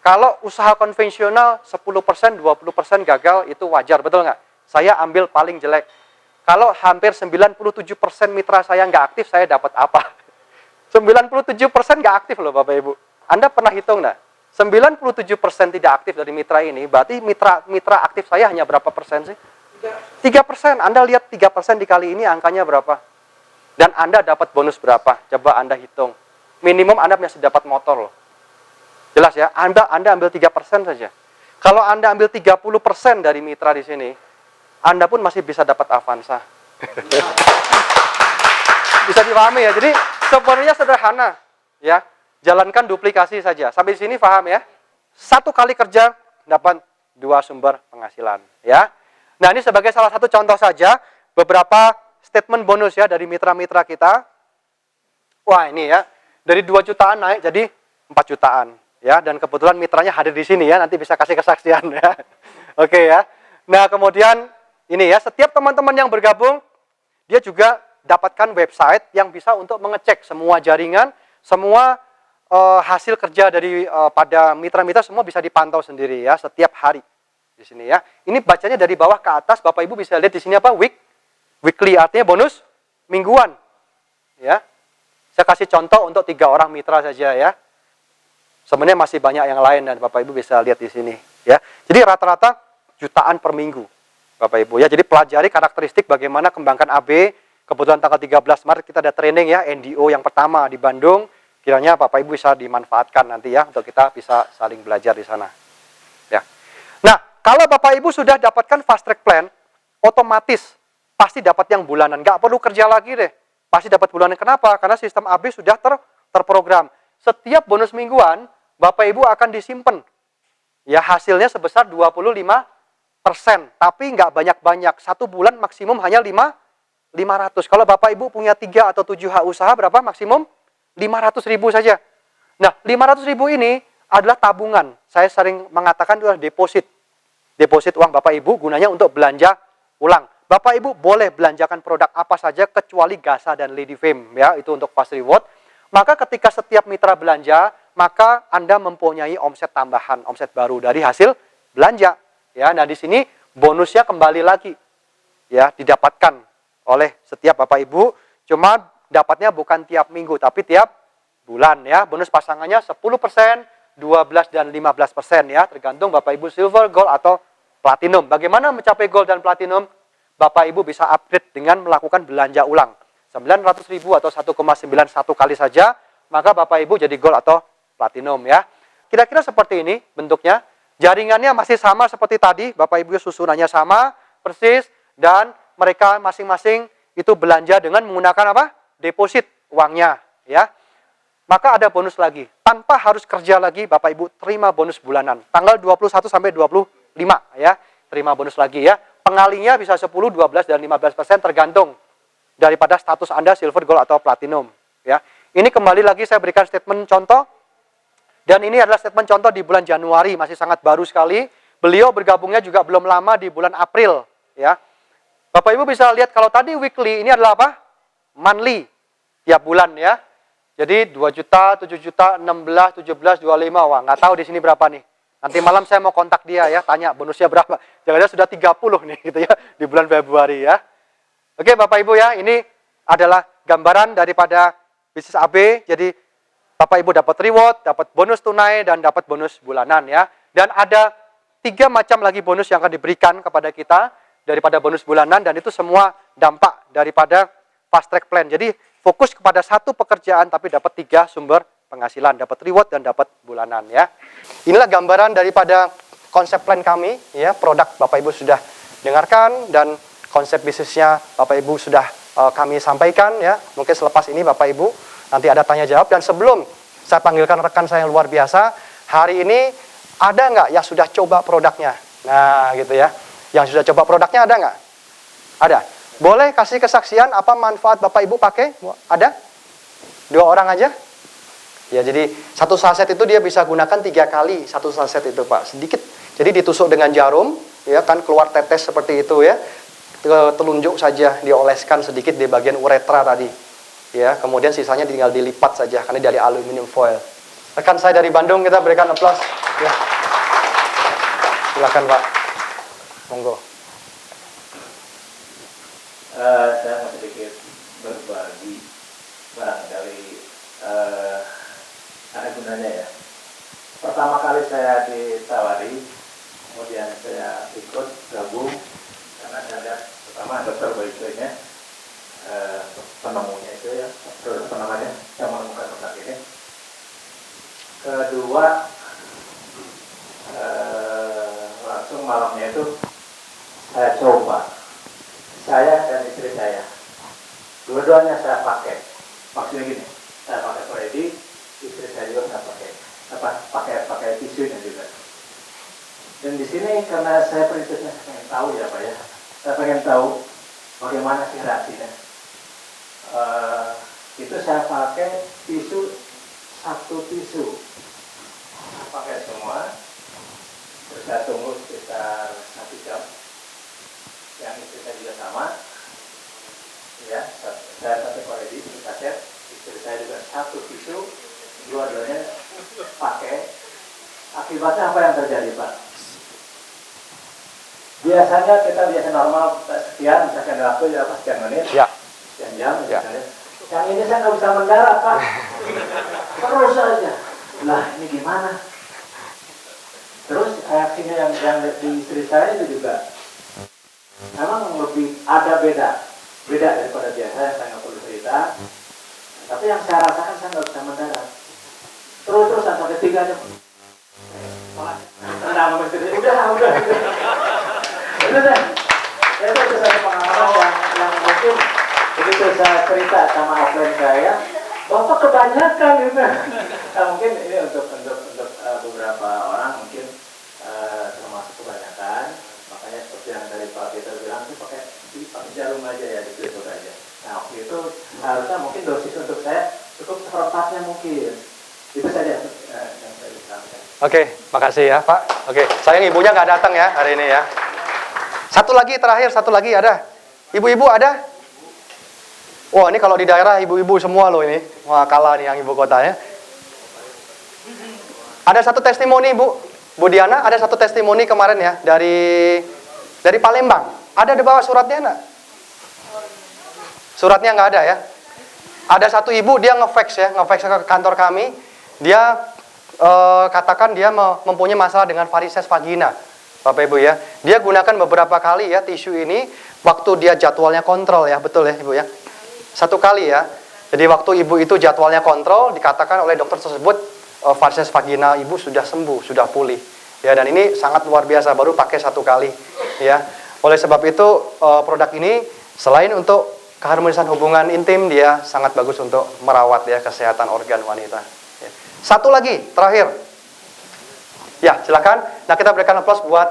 Kalau usaha konvensional 10%, 20% gagal itu wajar, betul nggak? Saya ambil paling jelek. Kalau hampir 97% mitra saya nggak aktif, saya dapat apa? 97% nggak aktif loh Bapak Ibu. Anda pernah hitung nggak? 97% tidak aktif dari mitra ini, berarti mitra aktif saya hanya berapa persen sih? 3%. Anda lihat 3% dikali ini angkanya berapa? Dan Anda dapat bonus berapa? Coba Anda hitung. Minimum Anda masih dapat motor loh. Jelas ya, Anda ambil 3% saja. Kalau Anda ambil 30% dari mitra di sini, Anda pun masih bisa dapat Avanza. Bisa dipahami ya. Jadi sebenarnya sederhana ya. Jalankan duplikasi saja. Sampai di sini paham ya? 1 kali kerja dapat 2 sumber penghasilan ya. Nah, ini sebagai salah satu contoh saja beberapa statement bonus ya dari mitra-mitra kita. Wah, ini ya. Dari 2 jutaan naik jadi 4 jutaan. Ya, dan kebetulan mitranya hadir di sini ya, nanti bisa kasih kesaksian ya. Oke ya. Nah, kemudian ini ya, setiap teman-teman yang bergabung, dia juga dapatkan website yang bisa untuk mengecek semua jaringan, semua hasil kerja dari pada mitra-mitra semua bisa dipantau sendiri ya, setiap hari di sini ya. Ini bacanya dari bawah ke atas, Bapak Ibu bisa lihat di sini apa? Weekly, artinya bonus mingguan. Ya. Saya kasih contoh untuk 3 orang mitra saja ya. Sebenarnya masih banyak yang lain dan Bapak Ibu bisa lihat di sini ya. Jadi rata-rata jutaan per minggu Bapak Ibu ya. Jadi pelajari karakteristik bagaimana kembangkan AB. Kebetulan tanggal 13 Maret kita ada training ya, NDO yang pertama di Bandung. Kiranya Bapak Ibu bisa dimanfaatkan nanti ya untuk kita bisa saling belajar di sana. Ya. Nah, kalau Bapak Ibu sudah dapatkan fast track plan, otomatis pasti dapat yang bulanan. Nggak perlu kerja lagi deh. Pasti dapat bulanan. Kenapa? Karena sistem AB sudah terprogram. Setiap bonus mingguan, Bapak Ibu akan disimpan. Ya, hasilnya sebesar 25%. Tapi nggak banyak-banyak. Satu bulan maksimum hanya 500. Kalau Bapak Ibu punya 3 atau 7 hak usaha, berapa maksimum? 500.000 saja. Nah, 500.000 ini adalah tabungan. Saya sering mengatakan itu adalah deposit. Deposit uang Bapak Ibu gunanya untuk belanja ulang. Bapak Ibu boleh belanjakan produk apa saja kecuali Gasa dan Lady Fame ya, itu untuk fast reward. Maka ketika setiap mitra belanja, maka Anda mempunyai omset tambahan, omset baru dari hasil belanja. Ya, nah di sini bonusnya kembali lagi ya didapatkan oleh setiap Bapak Ibu. Cuma dapatnya bukan tiap minggu, tapi tiap bulan ya. Bonus pasangannya 10%, 12 dan 15% ya. Tergantung Bapak Ibu silver, gold, atau platinum. Bagaimana mencapai gold dan platinum? Bapak Ibu bisa upgrade dengan melakukan belanja ulang. 900.000 atau 1,91 kali saja, maka Bapak Ibu jadi gold atau platinum ya. Kira-kira seperti ini bentuknya. Jaringannya masih sama seperti tadi. Bapak Ibu susunannya sama, persis. Dan mereka masing-masing itu belanja dengan menggunakan apa? Deposit uangnya ya. Maka ada bonus lagi. Tanpa harus kerja lagi, Bapak Ibu terima bonus bulanan. Tanggal 21 sampai 25 ya. Terima bonus lagi ya. Pengalinya bisa 10, 12 dan 15% tergantung daripada status Anda silver, gold atau platinum ya. Ini kembali lagi saya berikan statement contoh. Dan ini adalah statement contoh di bulan Januari, masih sangat baru sekali. Beliau bergabungnya juga belum lama di bulan April ya. Bapak Ibu bisa lihat kalau tadi weekly, ini adalah apa? Monthly, tiap bulan ya. Jadi 2 juta, 7 juta, 16, 17, 25. Wah, nggak tahu di sini berapa nih. Nanti malam saya mau kontak dia ya, tanya bonusnya berapa. Jangan-jangan sudah 30 nih gitu ya, di bulan Februari ya. Oke Bapak Ibu ya, ini adalah gambaran daripada bisnis AB. Jadi Bapak Ibu dapat reward, dapat bonus tunai, dan dapat bonus bulanan ya. Dan ada 3 macam lagi bonus yang akan diberikan kepada kita daripada bonus bulanan, dan itu semua dampak daripada fast track plan. Jadi fokus kepada satu pekerjaan tapi dapat 3 sumber penghasilan, dapat reward dan dapat bulanan ya. Inilah gambaran daripada konsep plan kami ya, produk Bapak Ibu sudah dengarkan dan konsep bisnisnya Bapak Ibu sudah kami sampaikan ya. Mungkin selepas ini Bapak Ibu nanti ada tanya jawab, dan sebelum saya panggilkan rekan saya yang luar biasa, hari ini ada nggak yang sudah coba produknya? Nah gitu ya. Yang sudah coba produknya ada nggak? Ada. Boleh kasih kesaksian apa manfaat Bapak Ibu pakai? Ada? 2 orang aja? Ya, jadi satu saset itu dia bisa gunakan 3 kali satu saset itu Pak, sedikit. Jadi ditusuk dengan jarum, ya kan keluar tetes seperti itu ya. Telunjuk saja dioleskan sedikit di bagian uretra tadi. Ya, kemudian sisanya tinggal dilipat saja karena dari aluminium foil. Rekan saya dari Bandung, kita berikan aplaus. Ya. Silakan Pak. Monggo. Saya mau sedikit berbagi barangkali ada gunanya ya. Pertama kali saya ditawari, kemudian saya ikut gabung karena saya lihat pertama dokter Boyke-nya, penemunya itu ya, apa namanya, yang menemukan produk ini. Kedua, langsung malamnya itu saya coba. Saya dan istri saya, dua-duanya saya pakai. Maksudnya gini, saya pakai Freddy, istri saya juga saya pakai tisunya juga. Dan di sini karena saya prinsipnya saya pengen tahu ya Pak ya, saya pengen tahu bagaimana sih reaksinya. Itu saya pakai tisu, 1 tisu, saya pakai semua. Terus saya tunggu sekitar 1 jam. Yang istri saya juga sama, ya, saya pakai Freddy, kaset, istri saya juga 1 tisu, dua-duanya pakai. Akibatnya apa yang terjadi Pak? Biasanya kita biasa normal sekian, misalkan waktu ya apa sekian menit, Ya. sekian jam, Ya. misalnya. Yang ini saya nggak bisa mendarat Pak, terus saja. lah ini gimana? Terus reaksinya yang di istri saya itu juga memang lebih ada beda daripada biasa, saya nggak perlu cerita. Tapi yang saya rasakan saya nggak bisa mendarat. Terus sampai ketiganya, udah deh. Itu satu pengalaman yang mungkin begitu saya cerita sama offline saya, bapak kebanyakan gitu. Nah, mungkin ini untuk beberapa orang mungkin termasuk kebanyakan. Makanya seperti yang dari Pak Peter bilang itu pakai jarum aja ya, ditusuk aja. Nah, waktu itu harusnya mungkin dosis untuk saya cukup seperempatnya mungkin. Itu saja yang saya sampaikan. Oke, makasih ya Pak. Oke, sayang ibunya nggak datang ya hari ini ya. Satu lagi ada. Ibu-ibu ada? Wah, ini kalau di daerah ibu-ibu semua loh ini. Wah, kalah nih yang ibu kota ya. Ada satu testimoni Bu Diana, ada satu testimoni kemarin ya dari Palembang. Ada di bawah suratnya enggak? Suratnya nggak ada ya. Ada satu ibu dia ngefax ke kantor kami. Dia katakan dia mempunyai masalah dengan varises vagina. Bapak Ibu ya, dia gunakan beberapa kali ya tisu ini waktu dia jadwalnya kontrol ya, betul ya Ibu ya, 1 kali ya. Jadi waktu Ibu itu jadwalnya kontrol, dikatakan oleh dokter tersebut varises vagina Ibu sudah sembuh, sudah pulih ya, dan ini sangat luar biasa, baru pakai 1 kali ya. Oleh sebab itu produk ini selain untuk keharmonisan hubungan intim, dia sangat bagus untuk merawat ya kesehatan organ wanita ya. Satu lagi terakhir. Ya, silakan. Nah, kita berikan aplaus buat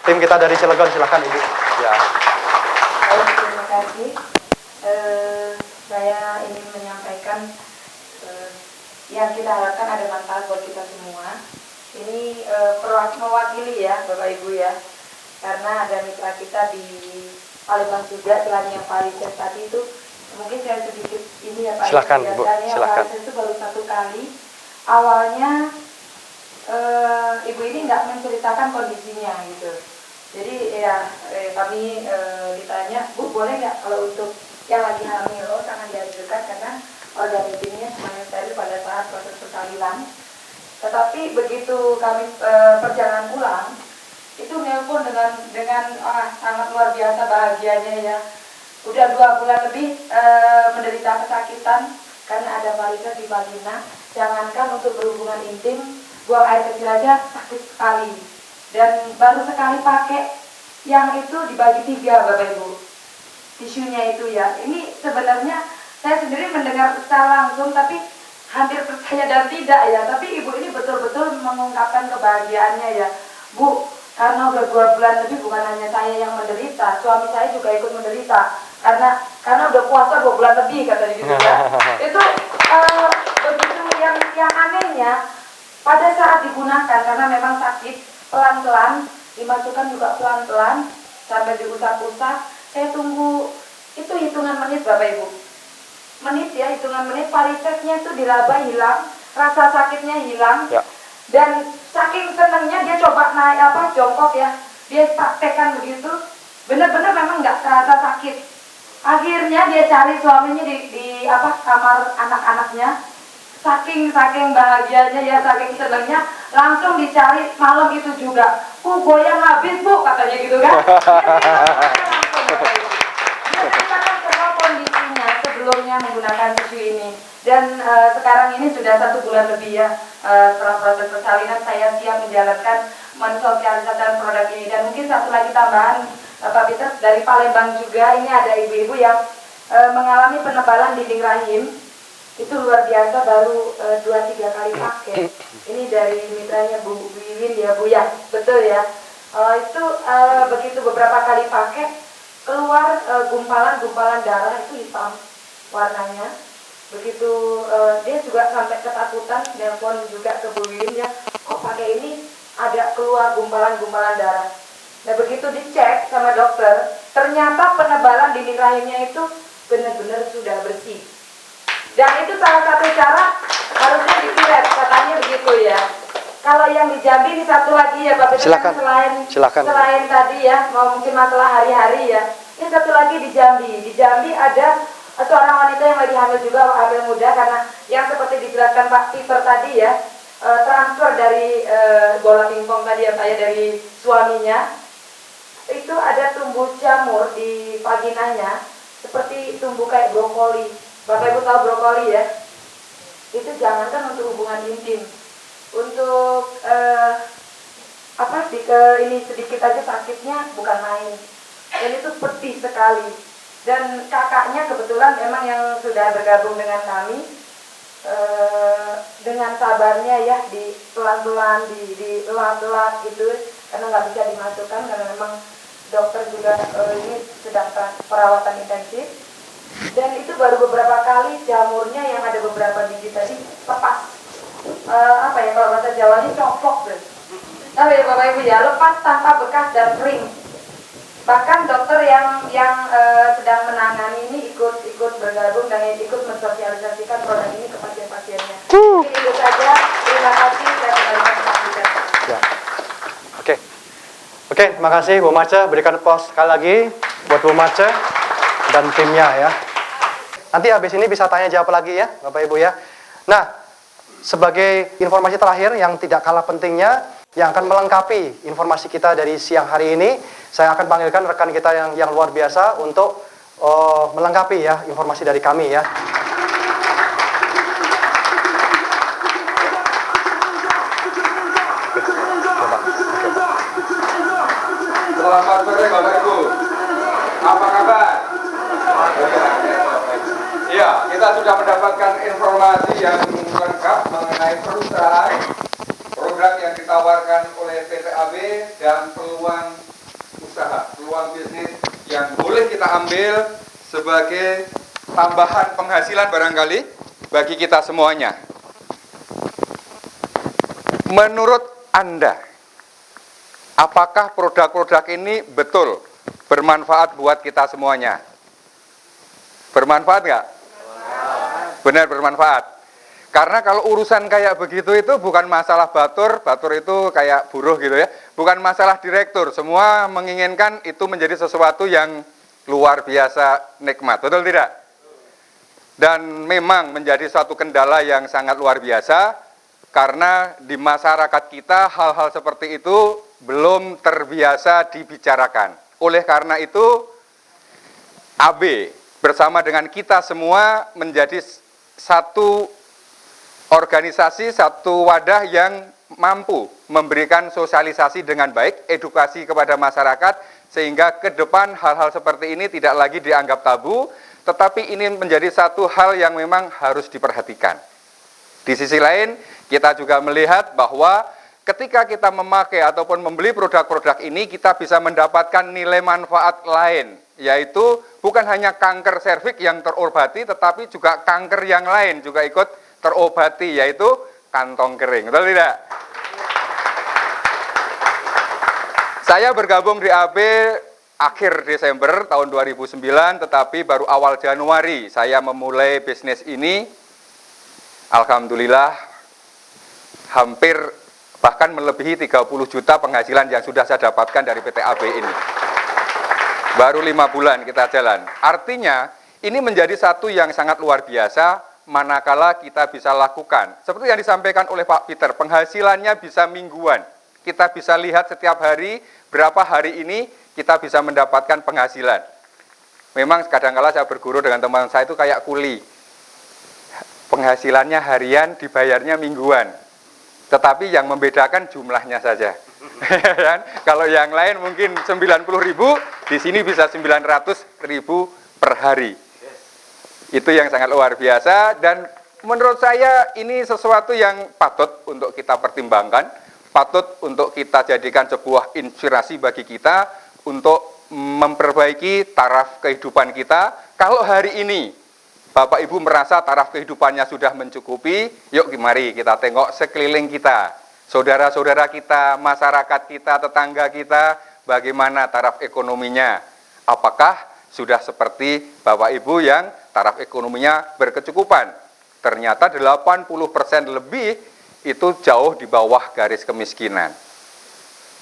tim kita dari Cilegon. Silakan Ibu. Ya. Terima kasih. Saya ingin menyampaikan yang kita harapkan ada manfaat buat kita semua. Ini mewakili ya Bapak Ibu ya. Karena ada mitra kita di Palembang juga, selain yang varises tadi itu, mungkin saya sedikit ini ya Pak. Silakan Bu. Silakan. Varises itu baru 1 kali. Awalnya ibu ini nggak menceritakan kondisinya gitu. Jadi ya kami ditanya, Bu boleh nggak kalau untuk yang lagi hamil, jangan dianjurkan karena organismenya semuanya steril pada saat proses persalinan. Tetapi begitu kami perjalanan pulang, itu nelpon dengan sangat luar biasa bahagianya ya. Udah 2 bulan lebih menderita kesakitan karena ada varises di vagina. Jangankan untuk berhubungan intim, buang air kecil aja sakit sekali, dan baru sekali pakai yang itu dibagi 3 Bapak Ibu tisunya itu ya. Ini sebenarnya saya sendiri mendengar secara langsung tapi hampir percaya dan tidak ya, tapi ibu ini betul-betul mengungkapkan kebahagiaannya ya. Bu, karena udah 2 bulan lebih bukan hanya saya yang menderita, suami saya juga ikut menderita karena udah puasa 2 bulan lebih katanya gitu ya. Itu begitu yang anehnya, pada saat digunakan karena memang sakit, pelan-pelan dimasukkan juga pelan-pelan sampai diusap-usap. Saya tunggu itu hitungan menit Bapak Ibu, menit ya, hitungan menit, varisesnya itu diraba hilang, rasa sakitnya hilang ya. Dan saking senangnya dia coba naik jongkok ya, dia praktekkan begitu, benar-benar memang nggak terasa sakit. Akhirnya dia cari suaminya di kamar anak-anaknya. Saking bahagianya ya, saking senangnya, langsung dicari malam itu juga. Goyang habis Bu, katanya gitu kan. Dia ceritakan semua kondisinya sebelumnya menggunakan tisu ini. Dan sekarang ini sudah 1 bulan lebih ya, setelah proses persalinan saya siap menjalankan mensosialisasikan produk ini. Dan mungkin satu lagi tambahan Pak Peter, dari Palembang juga, ini ada ibu-ibu yang mengalami penebalan dinding rahim. Itu luar biasa, baru 2-3 kali pakai. Ini dari mitranya Bu Wiwin ya Bu ya, betul ya. Itu begitu beberapa kali pakai, keluar gumpalan-gumpalan darah itu hitam warnanya. Begitu dia juga sampai ketakutan, nelpon juga ke Bu Wiwin ya, kok pakai ini ada keluar gumpalan-gumpalan darah. Nah begitu dicek sama dokter, ternyata penebalan dinding rahimnya itu benar-benar sudah bersih. Dan itu salah satu cara harusnya dipilet, katanya begitu ya. Kalau yang di Jambi ini satu lagi ya Pak Peter, silakan. Selain tadi ya, mau mungkin masalah hari-hari ya. Ini satu lagi di Jambi. Di Jambi ada seorang wanita yang lagi hamil juga, hamil muda, karena yang seperti dijelaskan Pak Peter tadi ya, transfer dari bola pingpong tadi ya Pak ya, dari suaminya, itu ada tumbuh jamur di vaginanya seperti tumbuh kayak brokoli. Bapak Ibu tahu brokoli ya? Itu jangankan untuk hubungan intim, untuk ini sedikit aja sakitnya bukan main. Dan itu pedih sekali. Dan kakaknya kebetulan memang yang sudah bergabung dengan kami, dengan sabarnya ya, di pelan-pelan, di lap-lap gitu, karena nggak bisa dimasukkan karena memang dokter juga ini sedang perawatan intensif. Dan itu baru beberapa kali jamurnya yang ada beberapa biji tadi lepas, kalau bahasa Jawanya coplok deh. Tahu ya Bapak Ibu ya, lepas tanpa bekas dan kering. Bahkan dokter yang sedang menangani ini ikut bergabung dan ikut mensosialisasikan produk ini ke pasien-pasiennya. Itu saja. Terima kasih. Saya kembalikan ke Pak Peter. Ya. Oke, terima kasih Bu Mace. Berikan applause sekali lagi buat Bu Mace dan timnya ya. Nanti habis ini bisa tanya jawab lagi ya, Bapak Ibu ya. Nah, sebagai informasi terakhir yang tidak kalah pentingnya, yang akan melengkapi informasi kita dari siang hari ini, saya akan panggilkan rekan kita yang luar biasa untuk melengkapi ya informasi dari kami ya. Selamat sore Bapak Ibu. Apa kabar? Iya, kita sudah mendapatkan informasi yang lengkap mengenai perusahaan, produk yang ditawarkan oleh PT AB dan peluang usaha, peluang bisnis yang boleh kita ambil sebagai tambahan penghasilan barangkali bagi kita semuanya. Menurut Anda, apakah produk-produk ini betul bermanfaat buat kita semuanya? Bermanfaat nggak? Benar bermanfaat. Karena kalau urusan kayak begitu itu bukan masalah batur itu kayak buruh gitu ya. Bukan masalah direktur, semua menginginkan itu menjadi sesuatu yang luar biasa nikmat, betul tidak? Dan memang menjadi suatu kendala yang sangat luar biasa, karena di masyarakat kita hal-hal seperti itu belum terbiasa dibicarakan. Oleh karena itu, AB bersama dengan kita semua menjadi satu organisasi, satu wadah yang mampu memberikan sosialisasi dengan baik, edukasi kepada masyarakat, sehingga ke depan hal-hal seperti ini tidak lagi dianggap tabu, tetapi ini menjadi satu hal yang memang harus diperhatikan. Di sisi lain, kita juga melihat bahwa ketika kita memakai ataupun membeli produk-produk ini, kita bisa mendapatkan nilai manfaat lain, yaitu bukan hanya kanker serviks yang terobati, tetapi juga kanker yang lain juga ikut terobati, yaitu kantong kering. Betul tidak? Saya bergabung di AB akhir Desember tahun 2009, tetapi baru awal Januari saya memulai bisnis ini. Alhamdulillah, hampir bahkan melebihi 30 juta penghasilan yang sudah saya dapatkan dari PT AB ini. Baru 5 bulan kita jalan. Artinya, ini menjadi satu yang sangat luar biasa, manakala kita bisa lakukan. Seperti yang disampaikan oleh Pak Peter, penghasilannya bisa mingguan. Kita bisa lihat setiap hari, berapa hari ini kita bisa mendapatkan penghasilan. Memang kadang-kala saya berguru dengan teman saya itu kayak kuli. Penghasilannya harian, dibayarnya mingguan. Tetapi yang membedakan jumlahnya saja. Kalau yang lain mungkin 90.000, di sini bisa 900.000 per hari. Itu yang sangat luar biasa, dan menurut saya ini sesuatu yang patut untuk kita pertimbangkan, patut untuk kita jadikan sebuah inspirasi bagi kita untuk memperbaiki taraf kehidupan kita. Kalau hari ini Bapak Ibu merasa taraf kehidupannya sudah mencukupi, yuk mari kita tengok sekeliling kita, saudara-saudara kita, masyarakat kita, tetangga kita, bagaimana taraf ekonominya. Apakah sudah seperti Bapak Ibu yang taraf ekonominya berkecukupan? Ternyata 80% lebih itu jauh di bawah garis kemiskinan.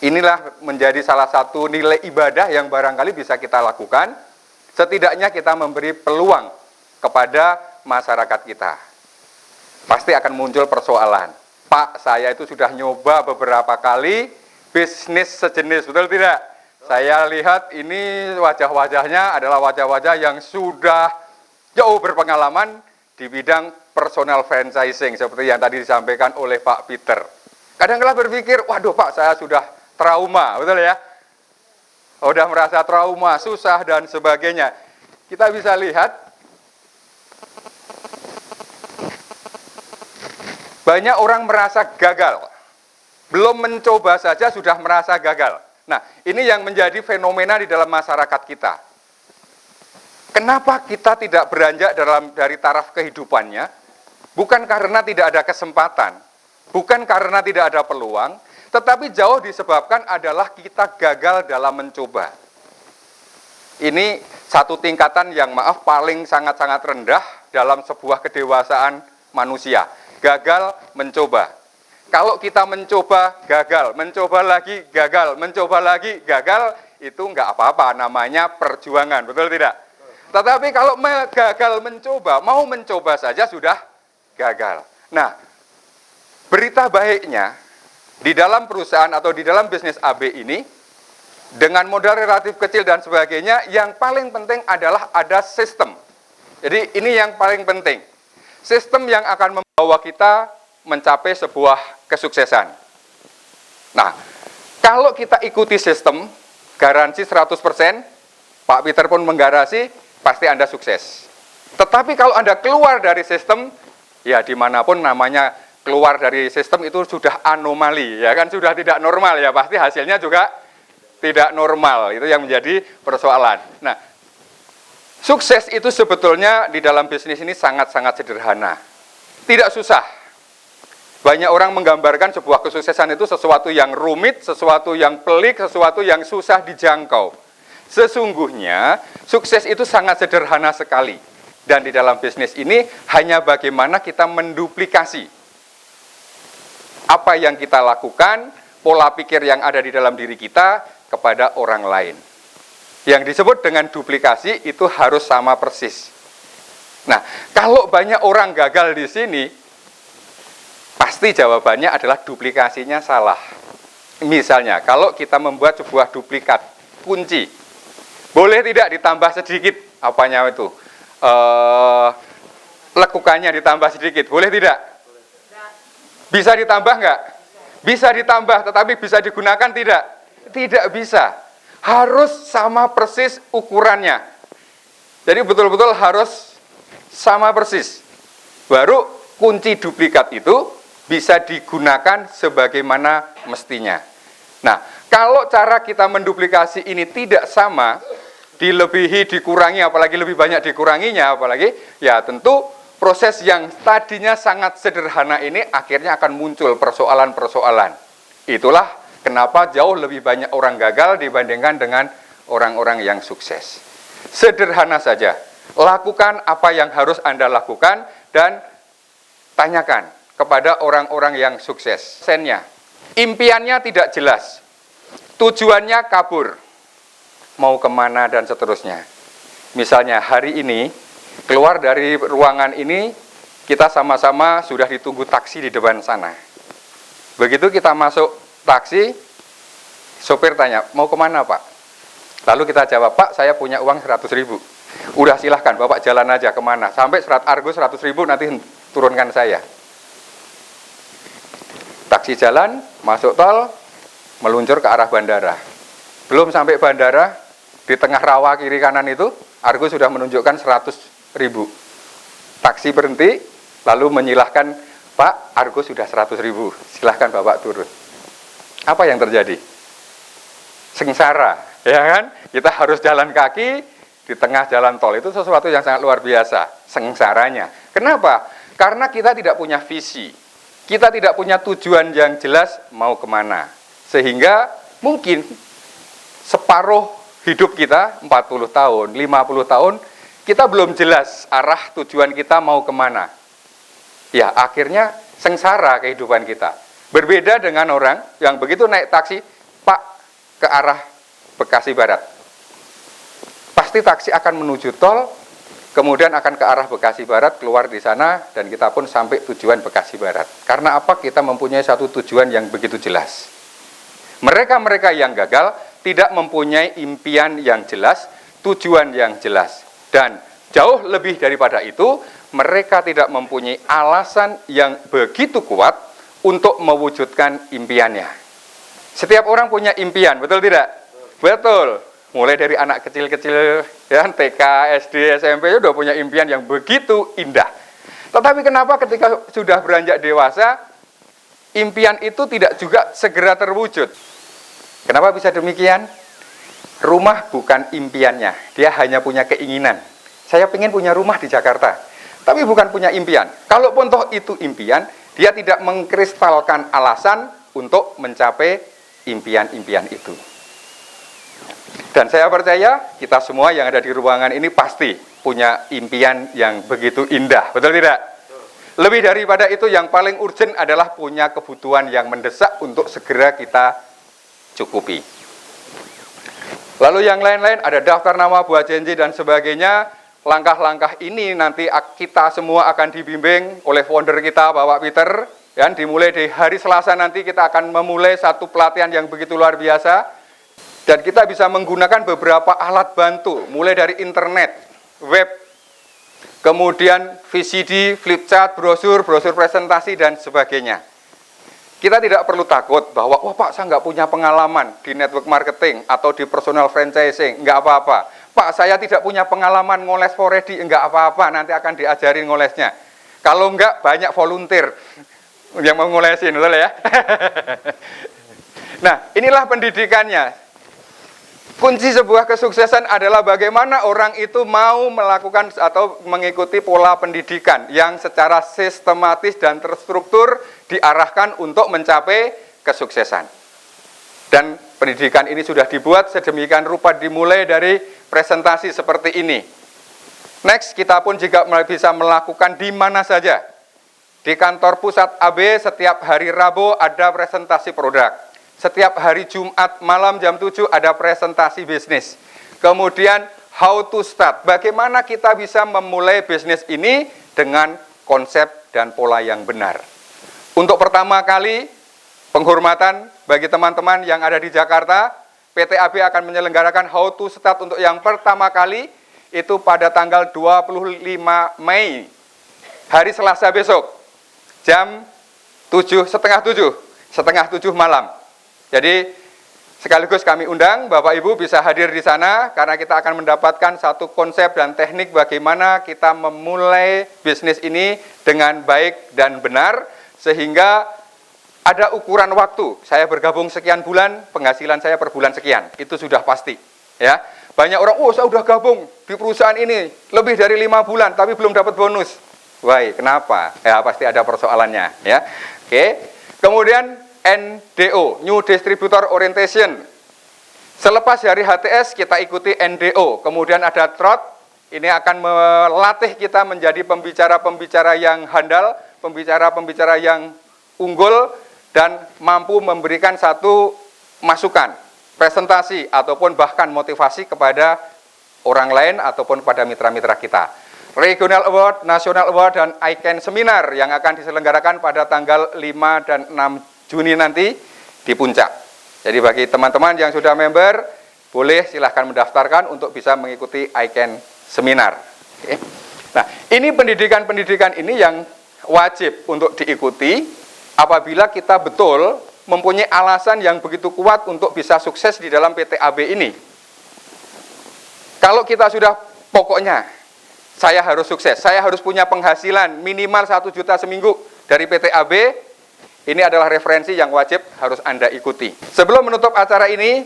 Inilah menjadi salah satu nilai ibadah yang barangkali bisa kita lakukan. Setidaknya kita memberi peluang kepada masyarakat kita. Pasti akan muncul persoalan. Pak, saya itu sudah nyoba beberapa kali bisnis sejenis, betul tidak? Saya lihat ini wajah-wajahnya adalah wajah-wajah yang sudah jauh berpengalaman di bidang personal franchising, seperti yang tadi disampaikan oleh Pak Peter. Kadang-kala berpikir, waduh Pak, saya sudah trauma, betul ya? Sudah merasa trauma, susah, dan sebagainya. Kita bisa lihat, banyak orang merasa gagal. Belum mencoba saja sudah merasa gagal. Nah, ini yang menjadi fenomena di dalam masyarakat kita. Kenapa kita tidak beranjak dari taraf kehidupannya? Bukan karena tidak ada kesempatan, bukan karena tidak ada peluang, tetapi jauh disebabkan adalah kita gagal dalam mencoba. Ini satu tingkatan yang paling sangat-sangat rendah dalam sebuah kedewasaan manusia. Gagal mencoba. Kalau kita mencoba, gagal, mencoba lagi, gagal, mencoba lagi, gagal, itu nggak apa-apa, namanya perjuangan, betul tidak? Tetapi kalau gagal mencoba, mau mencoba saja sudah gagal. Nah, berita baiknya, di dalam perusahaan atau di dalam bisnis AB ini, dengan modal relatif kecil dan sebagainya, yang paling penting adalah ada sistem. Jadi ini yang paling penting. Sistem yang akan membawa kita mencapai sebuah kesuksesan. Nah, kalau kita ikuti sistem, garansi 100%, Pak Peter pun menggarasi, pasti Anda sukses. Tetapi kalau Anda keluar dari sistem, ya dimanapun namanya keluar dari sistem itu sudah anomali, ya kan, sudah tidak normal, ya pasti hasilnya juga tidak normal. Itu yang menjadi persoalan. Nah, sukses itu sebetulnya di dalam bisnis ini sangat-sangat sederhana. Tidak susah. Banyak orang menggambarkan sebuah kesuksesan itu sesuatu yang rumit, sesuatu yang pelik, sesuatu yang susah dijangkau. Sesungguhnya, sukses itu sangat sederhana sekali. Dan di dalam bisnis ini, hanya bagaimana kita menduplikasi apa yang kita lakukan, pola pikir yang ada di dalam diri kita, kepada orang lain. Yang disebut dengan duplikasi itu harus sama persis. Nah, kalau banyak orang gagal di sini, pasti jawabannya adalah duplikasinya salah. Misalnya, kalau kita membuat sebuah duplikat kunci, boleh tidak ditambah sedikit, apanya itu? Lekukannya ditambah sedikit, boleh tidak? Bisa ditambah nggak? Bisa ditambah, tetapi bisa digunakan tidak? Tidak bisa. Harus sama persis ukurannya. Jadi betul-betul harus sama persis. Baru kunci duplikat itu bisa digunakan sebagaimana mestinya. Nah, kalau cara kita menduplikasi ini tidak sama, dilebihi, dikurangi, apalagi lebih banyak dikuranginya, apalagi, ya tentu proses yang tadinya sangat sederhana ini akhirnya akan muncul persoalan-persoalan. Itulah kenapa jauh lebih banyak orang gagal dibandingkan dengan orang-orang yang sukses. Sederhana saja, lakukan apa yang harus Anda lakukan dan tanyakan kepada orang-orang yang sukses. Sennya, impiannya tidak jelas, tujuannya kabur, mau kemana dan seterusnya. Misalnya hari ini, keluar dari ruangan ini, kita sama-sama sudah ditunggu taksi di depan sana. Begitu kita masuk taksi, sopir tanya, mau kemana Pak? Lalu kita jawab, Pak saya punya uang 100.000. Udah silahkan Bapak jalan aja kemana, sampai Argo 100.000 nanti turunkan saya. Taksi jalan, masuk tol, meluncur ke arah bandara. Belum sampai bandara, di tengah rawa kiri kanan itu, Argo sudah menunjukkan 100.000. Taksi berhenti, lalu menyilahkan, Pak, Argo sudah 100.000, silahkan Bapak turun. Apa yang terjadi? Sengsara, ya kan? Kita harus jalan kaki di tengah jalan tol, itu sesuatu yang sangat luar biasa, sengsaranya. Kenapa? Karena kita tidak punya visi. Kita tidak punya tujuan yang jelas mau kemana. Sehingga mungkin separuh hidup kita, 40 tahun, 50 tahun, kita belum jelas arah tujuan kita mau kemana. Ya, akhirnya sengsara kehidupan kita. Berbeda dengan orang yang begitu naik taksi, Pak, ke arah Bekasi Barat. Pasti taksi akan menuju tol, kemudian akan ke arah Bekasi Barat, keluar di sana, dan kita pun sampai tujuan Bekasi Barat. Karena apa? Kita mempunyai satu tujuan yang begitu jelas. Mereka-mereka yang gagal tidak mempunyai impian yang jelas, tujuan yang jelas. Dan jauh lebih daripada itu, mereka tidak mempunyai alasan yang begitu kuat untuk mewujudkan impiannya. Setiap orang punya impian, betul tidak? Betul. Mulai dari anak kecil-kecil, ya, TK, SD, SMP, sudah punya impian yang begitu indah. Tetapi kenapa ketika sudah beranjak dewasa, impian itu tidak juga segera terwujud? Kenapa bisa demikian? Rumah bukan impiannya, dia hanya punya keinginan. Saya ingin punya rumah di Jakarta, tapi bukan punya impian. Kalaupun toh itu impian, dia tidak mengkristalkan alasan untuk mencapai impian-impian itu. Dan saya percaya kita semua yang ada di ruangan ini pasti punya impian yang begitu indah, betul tidak? Lebih daripada itu, yang paling urgent adalah punya kebutuhan yang mendesak untuk segera kita cukupi. Lalu yang lain-lain, ada daftar nama, buah janji, dan sebagainya. Langkah-langkah ini nanti kita semua akan dibimbing oleh founder kita, Bapak Peter. Dan dimulai di hari Selasa nanti kita akan memulai satu pelatihan yang begitu luar biasa. Dan kita bisa menggunakan beberapa alat bantu, mulai dari internet, web, kemudian VCD, flipchart, brosur presentasi, dan sebagainya. Kita tidak perlu takut bahwa, wah Pak, saya nggak punya pengalaman di network marketing atau di personal franchising, nggak apa-apa. Pak, saya tidak punya pengalaman ngoles foredi, nggak apa-apa, nanti akan diajarin ngolesnya. Kalau nggak, banyak volunteer yang mau ngolesin, betul ya? Nah, inilah pendidikannya. Kunci sebuah kesuksesan adalah bagaimana orang itu mau melakukan atau mengikuti pola pendidikan yang secara sistematis dan terstruktur diarahkan untuk mencapai kesuksesan. Dan pendidikan ini sudah dibuat sedemikian rupa, dimulai dari presentasi seperti ini. Next, kita pun juga bisa melakukan di mana saja. Di kantor pusat AB setiap hari Rabu ada presentasi produk. Setiap hari Jumat malam jam 7 ada presentasi bisnis. Kemudian how to start, bagaimana kita bisa memulai bisnis ini dengan konsep dan pola yang benar. Untuk pertama kali, penghormatan bagi teman-teman yang ada di Jakarta, PT AB akan menyelenggarakan how to start untuk yang pertama kali, itu pada tanggal 25 Mei, hari Selasa besok, jam 7:30 malam. Jadi sekaligus kami undang Bapak Ibu bisa hadir di sana karena kita akan mendapatkan satu konsep dan teknik bagaimana kita memulai bisnis ini dengan baik dan benar sehingga ada ukuran waktu. Saya bergabung sekian bulan, penghasilan saya per bulan sekian. Itu sudah pasti, ya. Banyak orang, "Oh, saya udah gabung di perusahaan ini lebih dari 5 bulan tapi belum dapat bonus." Wah, kenapa? Ya, pasti ada persoalannya, ya. Oke. Kemudian NDO, New Distributor Orientation. Selepas hari HTS kita ikuti NDO, kemudian ada TROT. Ini akan melatih kita menjadi pembicara-pembicara yang handal, pembicara-pembicara yang unggul dan mampu memberikan satu masukan, presentasi ataupun bahkan motivasi kepada orang lain ataupun pada mitra-mitra kita. Regional Award, National Award, dan ICANN Seminar yang akan diselenggarakan pada tanggal 5 dan 6 Juni nanti di Puncak. Jadi bagi teman-teman yang sudah member, boleh silahkan mendaftarkan untuk bisa mengikuti ICANN Seminar. Oke. Nah, ini pendidikan-pendidikan ini yang wajib untuk diikuti apabila kita betul mempunyai alasan yang begitu kuat untuk bisa sukses di dalam PT AB ini. Kalau kita sudah pokoknya, saya harus sukses, saya harus punya penghasilan minimal 1 juta seminggu dari PT AB, ini adalah referensi yang wajib harus Anda ikuti. Sebelum menutup acara ini,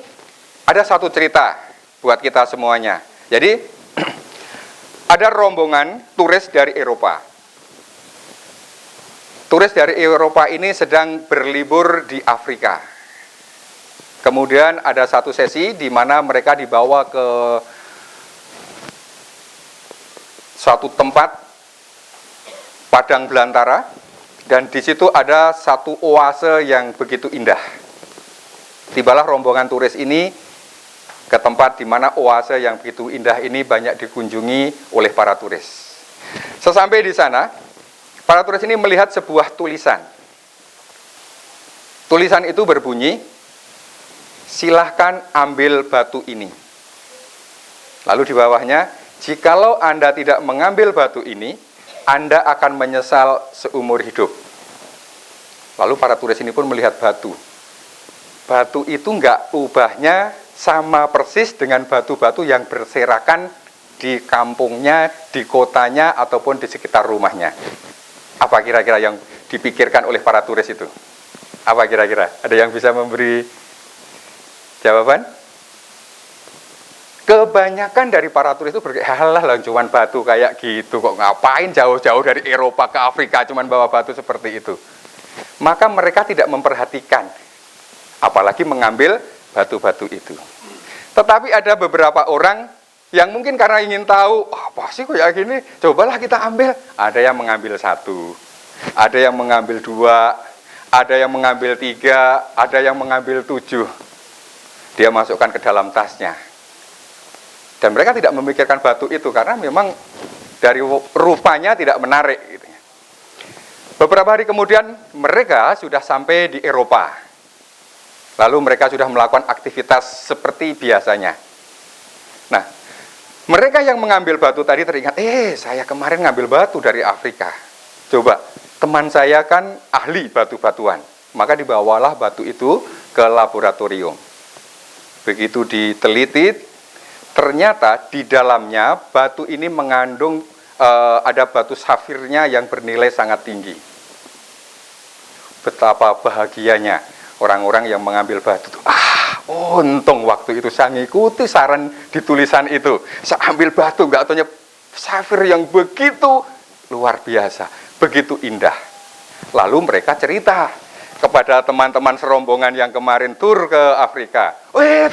ada satu cerita buat kita semuanya. Jadi, ada rombongan turis dari Eropa. Turis dari Eropa ini sedang berlibur di Afrika. Kemudian ada satu sesi di mana mereka dibawa ke suatu tempat padang belantara. Dan di situ ada satu oase yang begitu indah. Tibalah rombongan turis ini ke tempat di mana oase yang begitu indah ini banyak dikunjungi oleh para turis. Sesampai di sana, para turis ini melihat sebuah tulisan. Tulisan itu berbunyi, silahkan ambil batu ini. Lalu di bawahnya, jikalau Anda tidak mengambil batu ini, Anda akan menyesal seumur hidup. Lalu para turis ini pun melihat batu. Batu itu enggak ubahnya sama persis dengan batu-batu yang berserakan di kampungnya, di kotanya, ataupun di sekitar rumahnya. Apa kira-kira yang dipikirkan oleh para turis itu? Apa kira-kira? Ada yang bisa memberi jawaban? Kebanyakan dari para turis itu berkata, halah lah cuman batu kayak gitu, kok ngapain jauh-jauh dari Eropa ke Afrika cuman bawa batu seperti itu. Maka mereka tidak memperhatikan, apalagi mengambil batu-batu itu. Tetapi ada beberapa orang yang mungkin karena ingin tahu, apa sih kok ya gini, cobalah kita ambil. Ada yang mengambil 1, ada yang mengambil 2, ada yang mengambil 3, ada yang mengambil 7. Dia masukkan ke dalam tasnya. Dan mereka tidak memikirkan batu itu karena memang dari rupanya tidak menarik. Gitu. Beberapa hari kemudian mereka sudah sampai di Eropa. Lalu mereka sudah melakukan aktivitas seperti biasanya. Nah, mereka yang mengambil batu tadi teringat, saya kemarin ngambil batu dari Afrika. Coba, teman saya kan ahli batu-batuan. Maka dibawalah batu itu ke laboratorium. Begitu diteliti, ternyata di dalamnya batu ini mengandung ada batu safirnya yang bernilai sangat tinggi. Betapa bahagianya orang-orang yang mengambil batu itu. Untung waktu itu saya ngikuti saran di tulisan itu. Saya ambil batu, nggak taunya safir yang begitu luar biasa, begitu indah. Lalu mereka cerita kepada teman-teman serombongan yang kemarin tur ke Afrika.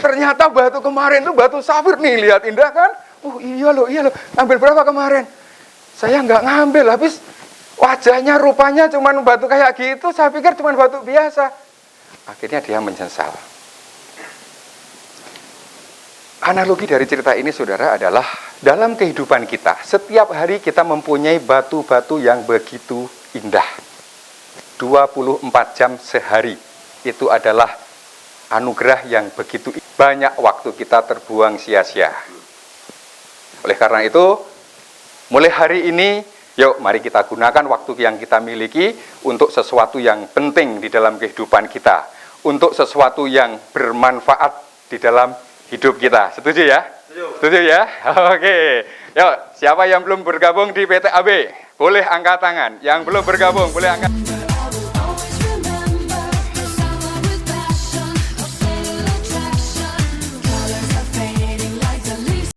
Ternyata batu kemarin itu batu safir nih, lihat indah kan? Iya loh, ambil berapa kemarin? Saya nggak ngambil, habis wajahnya rupanya cuman batu kayak gitu, saya pikir cuman batu biasa. Akhirnya dia menyesal. Analogi dari cerita ini, saudara, adalah dalam kehidupan kita, setiap hari kita mempunyai batu-batu yang begitu indah. 24 jam sehari, itu adalah anugerah yang begitu banyak waktu kita terbuang sia-sia. Oleh karena itu, mulai hari ini, yuk mari kita gunakan waktu yang kita miliki untuk sesuatu yang penting di dalam kehidupan kita. Untuk sesuatu yang bermanfaat di dalam hidup kita. Setuju ya? Setuju ya? Oke. Yuk, siapa yang belum bergabung di PTAB? Boleh angkat tangan. Yang belum bergabung, boleh angkat.